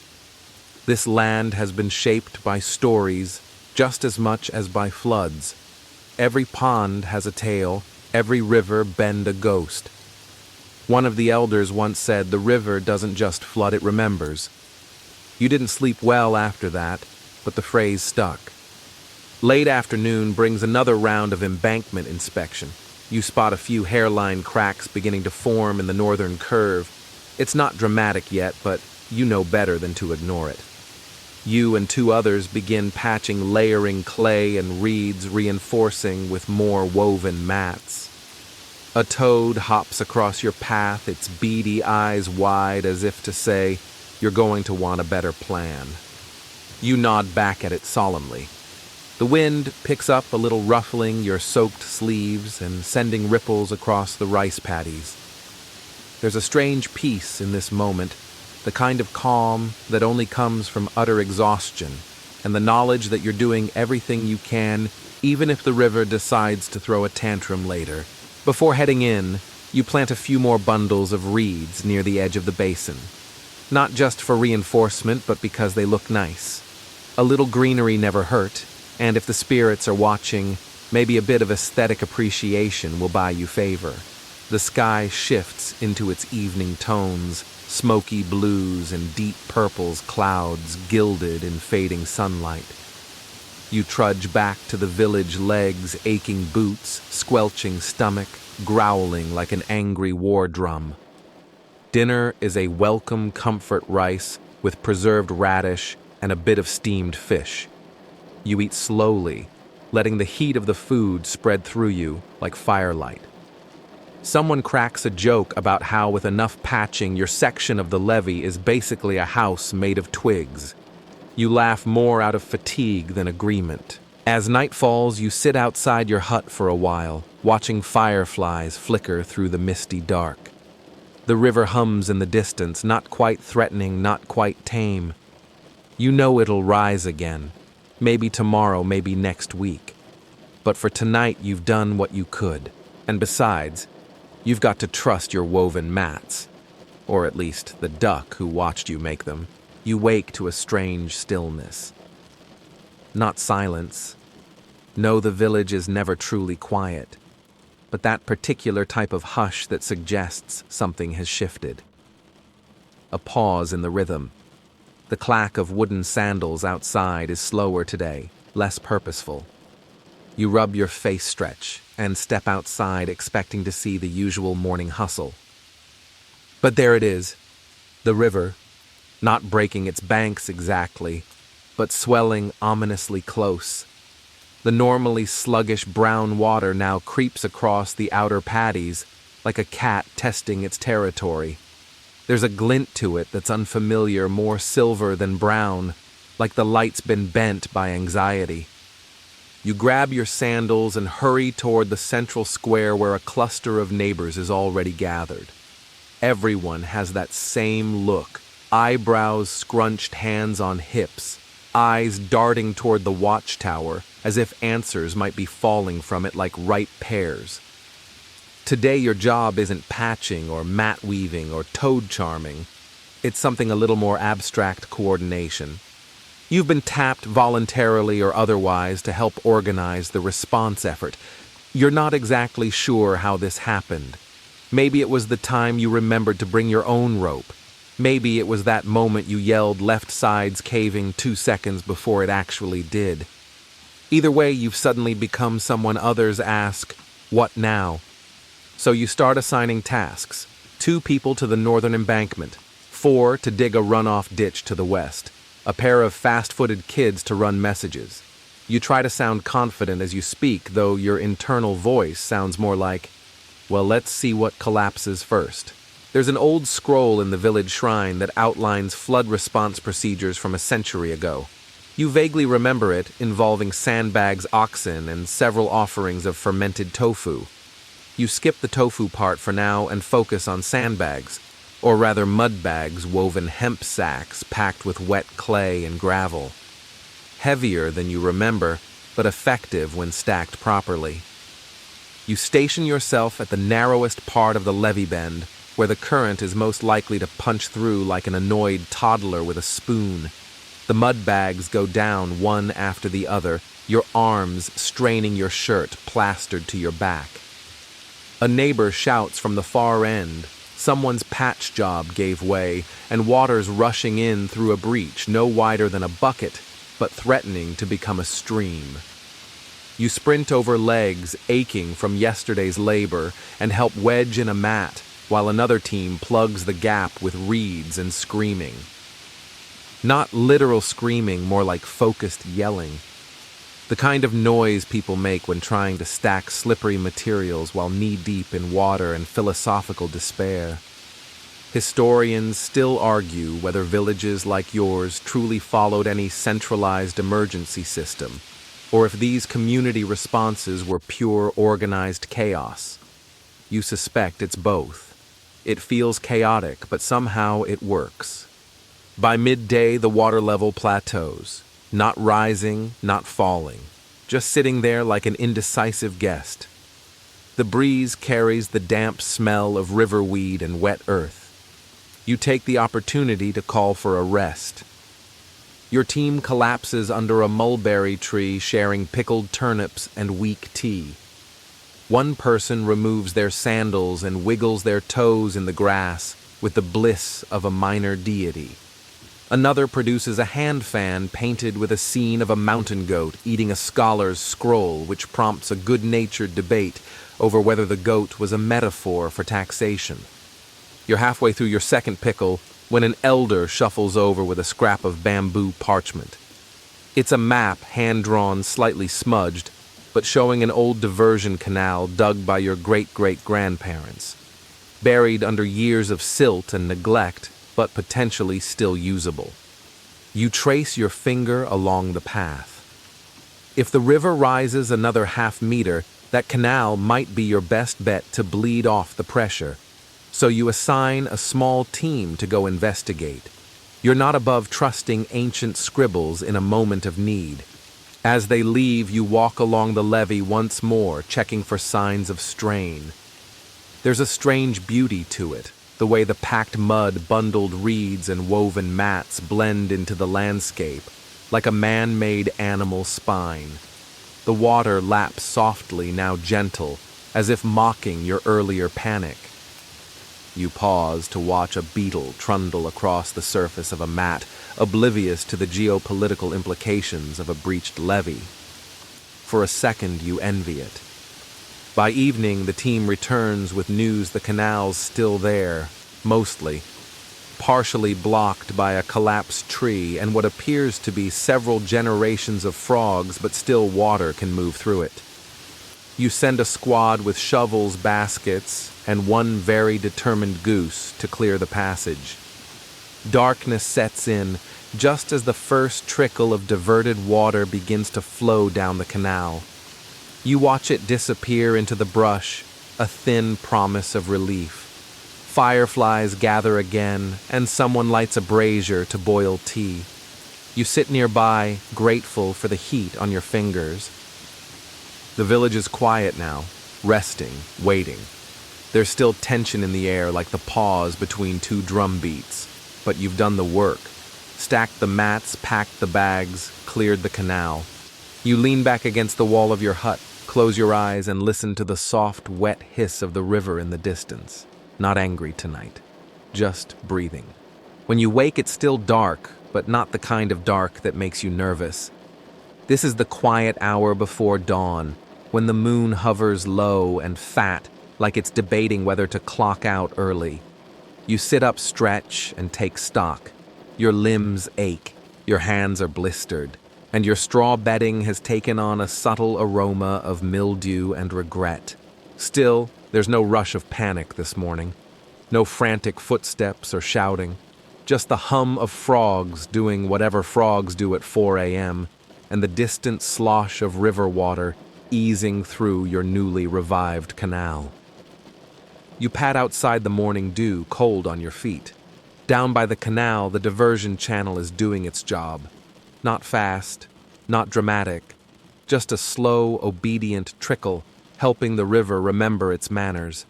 S1: This land has been shaped by stories just as much as by floods. Every pond has a tale, every river bend a ghost. One of the elders once said the river doesn't just flood, it remembers. You didn't sleep well after that, but the phrase stuck. Late afternoon brings another round of embankment inspection. You spot a few hairline cracks beginning to form in the northern curve. It's not dramatic yet, but you know better than to ignore it. You and two others begin patching layering clay and reeds, reinforcing with more woven mats. A toad hops across your path, its beady eyes wide as if to say, you're going to want a better plan. You nod back at it solemnly. The wind picks up a little, ruffling your soaked sleeves and sending ripples across the rice paddies. There's a strange peace in this moment, the kind of calm that only comes from utter exhaustion, and the knowledge that you're doing everything you can, even if the river decides to throw a tantrum later. Before heading in, you plant a few more bundles of reeds near the edge of the basin. Not just for reinforcement, but because they look nice. A little greenery never hurt, and if the spirits are watching, maybe a bit of aesthetic appreciation will buy you favor. The sky shifts into its evening tones, smoky blues and deep purples, clouds gilded in fading sunlight. You trudge back to the village, legs aching, boots, squelching stomach, growling like an angry war drum. Dinner is a welcome comfort rice with preserved radish and a bit of steamed fish. You eat slowly, letting the heat of the food spread through you like firelight. Someone cracks a joke about how with enough patching your section of the levee is basically a house made of twigs. You laugh more out of fatigue than agreement. As night falls, you sit outside your hut for a while, watching fireflies flicker through the misty dark. The river hums in the distance, not quite threatening, not quite tame. You know it'll rise again. Maybe tomorrow, maybe next week. But for tonight, you've done what you could. And besides, you've got to trust your woven mats. Or at least the duck who watched you make them. You wake to a strange stillness. Not silence. No, the village is never truly quiet. But that particular type of hush that suggests something has shifted. A pause in the rhythm. The clack of wooden sandals outside is slower today, less purposeful. You rub your face stretch and step outside expecting to see the usual morning hustle. But there it is, the river, not breaking its banks exactly, but swelling ominously close. The normally sluggish brown water now creeps across the outer paddies like a cat testing its territory. There's a glint to it that's unfamiliar, more silver than brown, like the light's been bent by anxiety. You grab your sandals and hurry toward the central square where a cluster of neighbors is already gathered. Everyone has that same look, eyebrows scrunched, hands on hips, eyes darting toward the watchtower as if answers might be falling from it like ripe pears. Today your job isn't patching or mat weaving or toad charming. It's something a little more abstract: coordination. You've been tapped voluntarily or otherwise to help organize the response effort. You're not exactly sure how this happened. Maybe it was the time you remembered to bring your own rope. Maybe it was that moment you yelled left side's caving 2 seconds before it actually did. Either way, you've suddenly become someone others ask, "What now?" So you start assigning tasks. 2 people to the northern embankment, 4 to dig a runoff ditch to the west, a pair of fast-footed kids to run messages. You try to sound confident as you speak, though your internal voice sounds more like, "Well, let's see what collapses first." There's an old scroll in the village shrine that outlines flood response procedures from a century ago. You vaguely remember it, involving sandbags, oxen, and several offerings of fermented tofu. You skip the tofu part for now and focus on sandbags, or rather mud bags, woven hemp sacks packed with wet clay and gravel. Heavier than you remember, but effective when stacked properly. You station yourself at the narrowest part of the levee bend, where the current is most likely to punch through like an annoyed toddler with a spoon. The mud bags go down one after the other, your arms straining your shirt plastered to your back. A neighbor shouts from the far end. Someone's patch job gave way, and water's rushing in through a breach no wider than a bucket, but threatening to become a stream. You sprint over legs aching from yesterday's labor and help wedge in a mat, while another team plugs the gap with reeds and screaming. Not literal screaming, more like focused yelling. The kind of noise people make when trying to stack slippery materials while knee-deep in water and philosophical despair. Historians still argue whether villages like yours truly followed any centralized emergency system, or if these community responses were pure organized chaos. You suspect it's both. It feels chaotic, but somehow it works. By midday, the water level plateaus. Not rising, not falling, just sitting there like an indecisive guest. The breeze carries the damp smell of riverweed and wet earth. You take the opportunity to call for a rest. Your team collapses under a mulberry tree sharing pickled turnips and weak tea. One person removes their sandals and wiggles their toes in the grass with the bliss of a minor deity. Another produces a hand fan painted with a scene of a mountain goat eating a scholar's scroll, which prompts a good-natured debate over whether the goat was a metaphor for taxation. You're halfway through your second pickle when an elder shuffles over with a scrap of bamboo parchment. It's a map, hand-drawn, slightly smudged, but showing an old diversion canal dug by your great-great-grandparents. Buried under years of silt and neglect, but potentially still usable. You trace your finger along the path. If the river rises another half-meter, that canal might be your best bet to bleed off the pressure, so you assign a small team to go investigate. You're not above trusting ancient scribbles in a moment of need. As they leave, you walk along the levee once more, checking for signs of strain. There's a strange beauty to it, the way the packed mud, bundled reeds, and woven mats blend into the landscape, like a man-made animal spine. The water laps softly, now gentle, as if mocking your earlier panic. You pause to watch a beetle trundle across the surface of a mat, oblivious to the geopolitical implications of a breached levee. For a second, you envy it. By evening, the team returns with news the canal's still there, mostly, partially blocked by a collapsed tree and what appears to be several generations of frogs, but still water can move through it. You send a squad with shovels, baskets, and one very determined goose to clear the passage. Darkness sets in just as the first trickle of diverted water begins to flow down the canal. You watch it disappear into the brush, a thin promise of relief. Fireflies gather again, and someone lights a brazier to boil tea. You sit nearby, grateful for the heat on your fingers. The village is quiet now, resting, waiting. There's still tension in the air, like the pause between two drum beats. But you've done the work. Stacked the mats, packed the bags, cleared the canal. You lean back against the wall of your hut, close your eyes, and listen to the soft, wet hiss of the river in the distance. Not angry tonight, just breathing. When you wake, it's still dark, but not the kind of dark that makes you nervous. This is the quiet hour before dawn, when the moon hovers low and fat, like it's debating whether to clock out early. You sit up, stretch, and take stock. Your limbs ache, your hands are blistered, and your straw bedding has taken on a subtle aroma of mildew and regret. Still, there's no rush of panic this morning. No frantic footsteps or shouting. Just the hum of frogs doing whatever frogs do at 4 a.m., and the distant slosh of river water easing through your newly revived canal. You pad outside the morning dew, cold on your feet. Down by the canal, the diversion channel is doing its job. Not fast, not dramatic, just a slow, obedient trickle, helping the river remember its manners.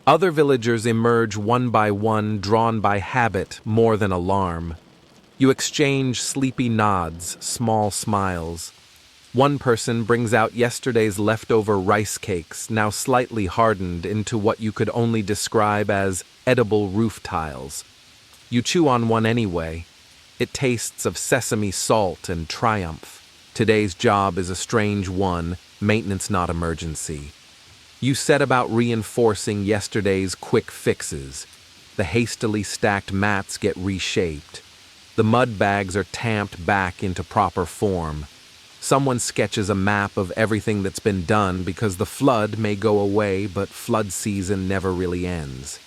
S1: Other villagers emerge one by one, drawn by habit more than alarm. You exchange sleepy nods, small smiles. One person brings out yesterday's leftover rice cakes, now slightly hardened into what you could only describe as edible roof tiles. You chew on one anyway. It tastes of sesame salt and triumph. Today's job is a strange one, maintenance not emergency. You set about reinforcing yesterday's quick fixes. The hastily stacked mats get reshaped. The mud bags are tamped back into proper form. Someone sketches a map of everything that's been done because the flood may go away, but flood season never really ends.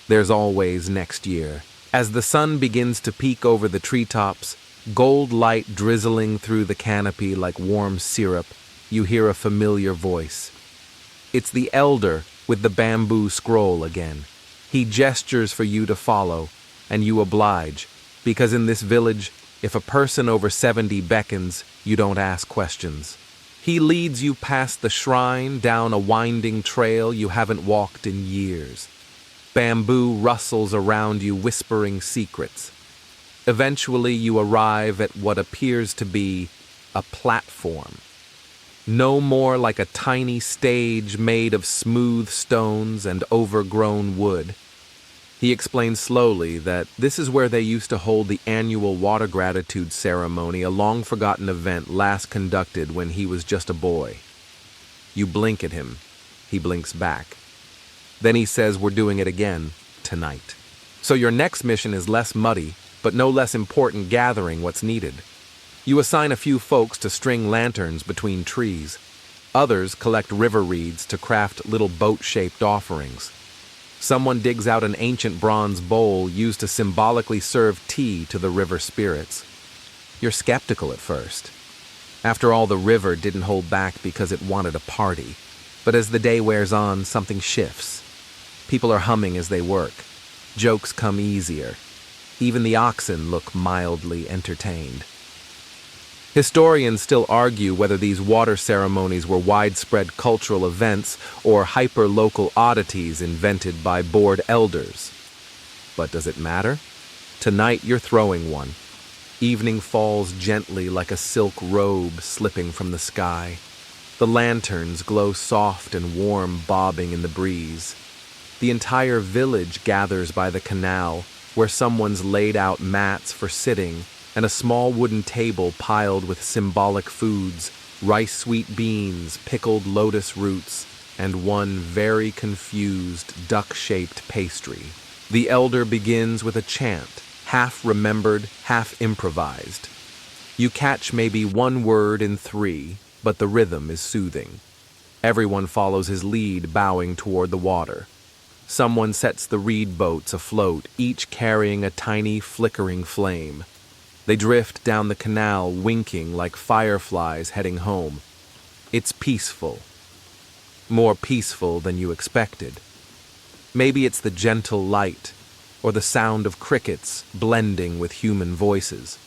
S1: There's always next year. As the sun begins to peek over the treetops, gold light drizzling through the canopy like warm syrup, you hear a familiar voice. It's the elder with the bamboo scroll again. He gestures for you to follow, and you oblige, because in this village, if a person over 70 beckons, you don't ask questions. He leads you past the shrine, down a winding trail you haven't walked in years. Bamboo rustles around you, whispering secrets. Eventually, you arrive at what appears to be a platform. No more like a tiny stage made of smooth stones and overgrown wood. He explains slowly that this is where they used to hold the annual water gratitude ceremony, a long-forgotten event last conducted when he was just a boy. You blink at him. He blinks back. Then he says we're doing it again, tonight. So your next mission is less muddy, but no less important, gathering what's needed. You assign a few folks to string lanterns between trees. Others collect river reeds to craft little boat-shaped offerings. Someone digs out an ancient bronze bowl used to symbolically serve tea to the river spirits. You're skeptical at first. After all, the river didn't hold back because it wanted a party. But as the day wears on, something shifts. People are humming as they work. Jokes come easier. Even the oxen look mildly entertained. Historians still argue whether these water ceremonies were widespread cultural events or hyper-local oddities invented by bored elders. But does it matter? Tonight you're throwing one. Evening falls gently like a silk robe slipping from the sky. The lanterns glow soft and warm, bobbing in the breeze. The entire village gathers by the canal, where someone's laid out mats for sitting and a small wooden table piled with symbolic foods, rice sweet beans, pickled lotus roots, and one very confused duck-shaped pastry. The elder begins with a chant, half remembered, half improvised. You catch maybe one word in three, but the rhythm is soothing. Everyone follows his lead, bowing toward the water. Someone sets the reed boats afloat, each carrying a tiny flickering flame. They drift down the canal, winking like fireflies heading home. It's peaceful. More peaceful than you expected. Maybe it's the gentle light, or the sound of crickets blending with human voices.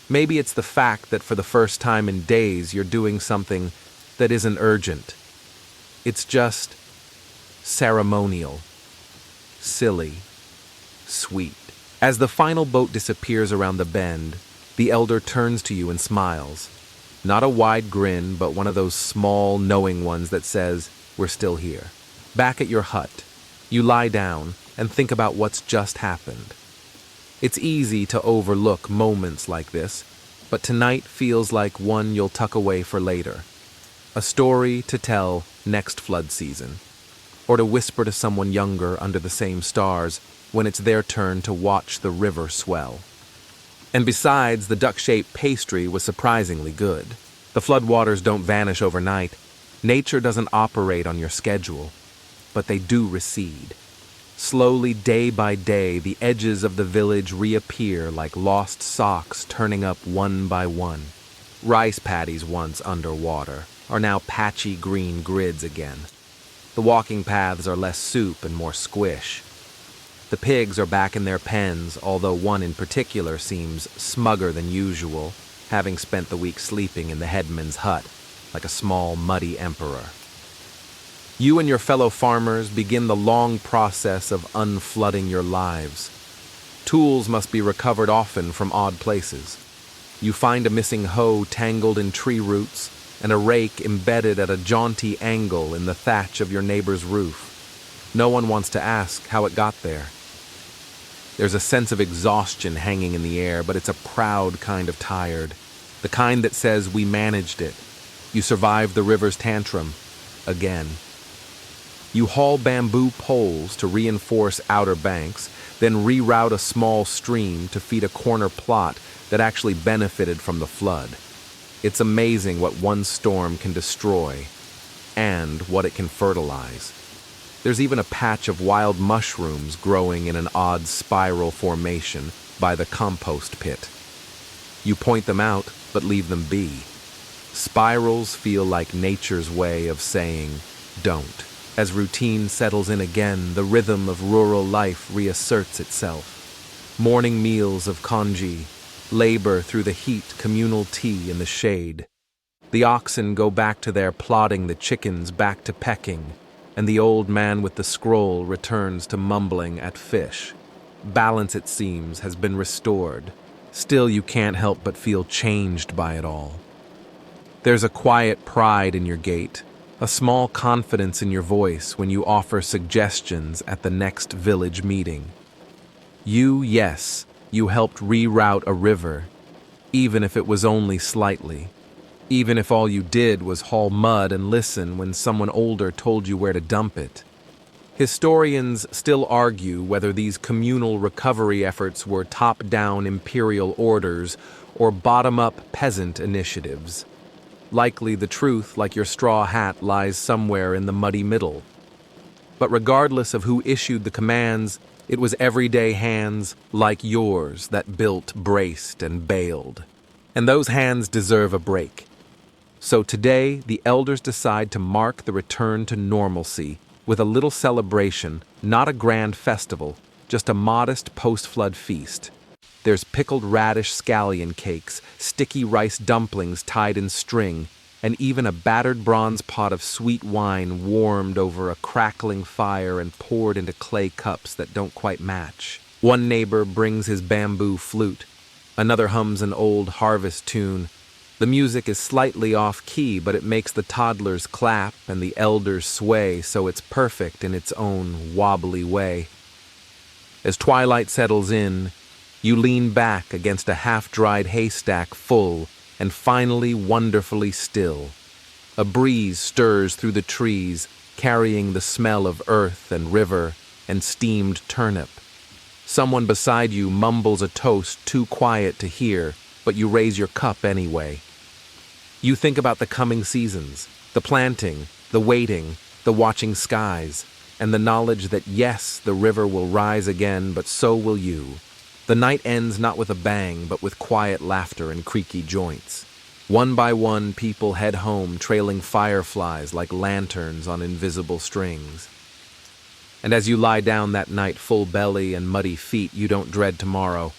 S1: Maybe it's the fact that for the first time in days you're doing something that isn't urgent. It's just ceremonial, silly, sweet. As the final boat disappears around the bend, the elder turns to you and smiles. Not a wide grin, but one of those small, knowing ones that says, "We're still here." Back at your hut, you lie down and think about what's just happened. It's easy to overlook moments like this, but tonight feels like one you'll tuck away for later. A story to tell next flood season, or to whisper to someone younger under the same stars when it's their turn to watch the river swell. And besides, the duck-shaped pastry was surprisingly good. The floodwaters don't vanish overnight. Nature doesn't operate on your schedule, but they do recede. Slowly, day by day, the edges of the village reappear like lost socks turning up one by one. Rice paddies once underwater are now patchy green grids again. The walking paths are less soup and more squish. The pigs are back in their pens, although one in particular seems smugger than usual, having spent the week sleeping in the headman's hut, like a small, muddy emperor. You and your fellow farmers begin the long process of unflooding your lives. Tools must be recovered often from odd places. You find a missing hoe tangled in tree roots, and a rake embedded at a jaunty angle in the thatch of your neighbor's roof. No one wants to ask how it got there. There's a sense of exhaustion hanging in the air, but it's a proud kind of tired. The kind that says, "We managed it. You survived the river's tantrum. Again." You haul bamboo poles to reinforce outer banks, then reroute a small stream to feed a corner plot that actually benefited from the flood. It's amazing what one storm can destroy, and what it can fertilize. There's even a patch of wild mushrooms growing in an odd spiral formation by the compost pit. You point them out, but leave them be. Spirals feel like nature's way of saying, "Don't." As routine settles in again, the rhythm of rural life reasserts itself. Morning meals of congee, labor through the heat, communal tea in the shade. The oxen go back to their plodding, the chickens back to pecking, and the old man with the scroll returns to mumbling at fish. Balance, it seems, has been restored. Still, you can't help but feel changed by it all. There's a quiet pride in your gait, a small confidence in your voice when you offer suggestions at the next village meeting. Yes, you helped reroute a river, even if it was only slightly. Even if all you did was haul mud and listen when someone older told you where to dump it. Historians still argue whether these communal recovery efforts were top-down imperial orders or bottom-up peasant initiatives. Likely the truth, like your straw hat, lies somewhere in the muddy middle. But regardless of who issued the commands, it was everyday hands like yours that built, braced, and bailed. And those hands deserve a break. So today, the elders decide to mark the return to normalcy with a little celebration, not a grand festival, just a modest post-flood feast. There's pickled radish scallion cakes, sticky rice dumplings tied in string, and even a battered bronze pot of sweet wine warmed over a crackling fire and poured into clay cups that don't quite match. One neighbor brings his bamboo flute. Another hums an old harvest tune. The music is slightly off-key, but it makes the toddlers clap and the elders sway, so it's perfect in its own wobbly way. As twilight settles in, you lean back against a half-dried haystack full and finally wonderfully still. A breeze stirs through the trees, carrying the smell of earth and river and steamed turnip. Someone beside you mumbles a toast too quiet to hear, but you raise your cup anyway. You think about the coming seasons, the planting, the waiting, the watching skies, and the knowledge that yes, the river will rise again, but so will you. The night ends not with a bang, but with quiet laughter and creaky joints. One by one, people head home, trailing fireflies like lanterns on invisible strings. And as you lie down that night, full belly and muddy feet, you don't dread tomorrow.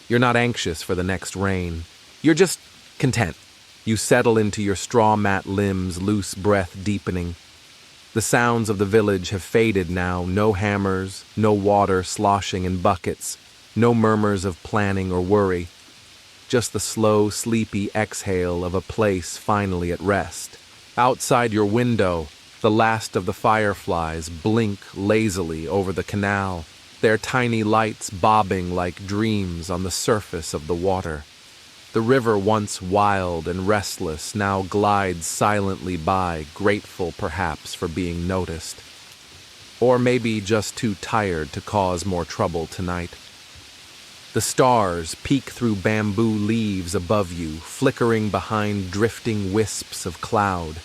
S1: You're not anxious for the next rain. You're just content. You settle into your straw mat limbs, loose breath deepening. The sounds of the village have faded now, no hammers, no water sloshing in buckets, no murmurs of planning or worry. Just the slow, sleepy exhale of a place finally at rest. Outside your window, the last of the fireflies blink lazily over the canal, their tiny lights bobbing like dreams on the surface of the water. The river, once wild and restless, now glides silently by, grateful perhaps for being noticed. Or maybe just too tired to cause more trouble tonight. The stars peek through bamboo leaves above you, flickering behind drifting wisps of cloud.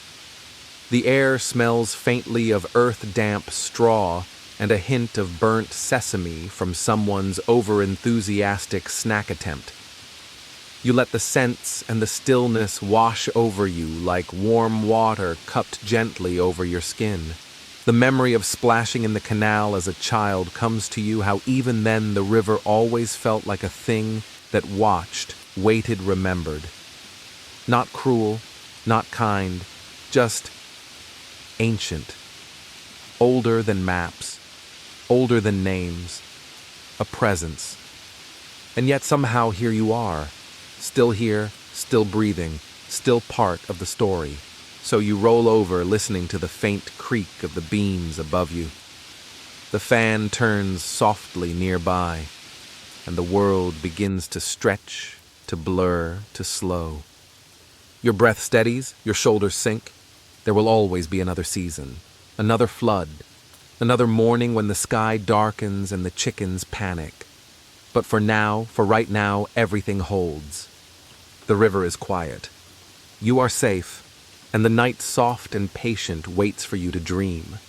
S1: The air smells faintly of earth-damp straw and a hint of burnt sesame from someone's over-enthusiastic snack attempt. You let the scents and the stillness wash over you like warm water cupped gently over your skin. The memory of splashing in the canal as a child comes to you, how even then the river always felt like a thing that watched, waited, remembered. Not cruel, not kind, just ancient. Older than maps, older than names, a presence. And yet somehow here you are, still here, still breathing, still part of the story. So you roll over, listening to the faint creak of the beams above you. The fan turns softly nearby, and the world begins to stretch, to blur, to slow. Your breath steadies, your shoulders sink. There will always be another season, another flood, another morning when the sky darkens and the chickens panic. But for right now, everything holds. The river is quiet. You are safe. And the night, soft and patient, waits for you to dream.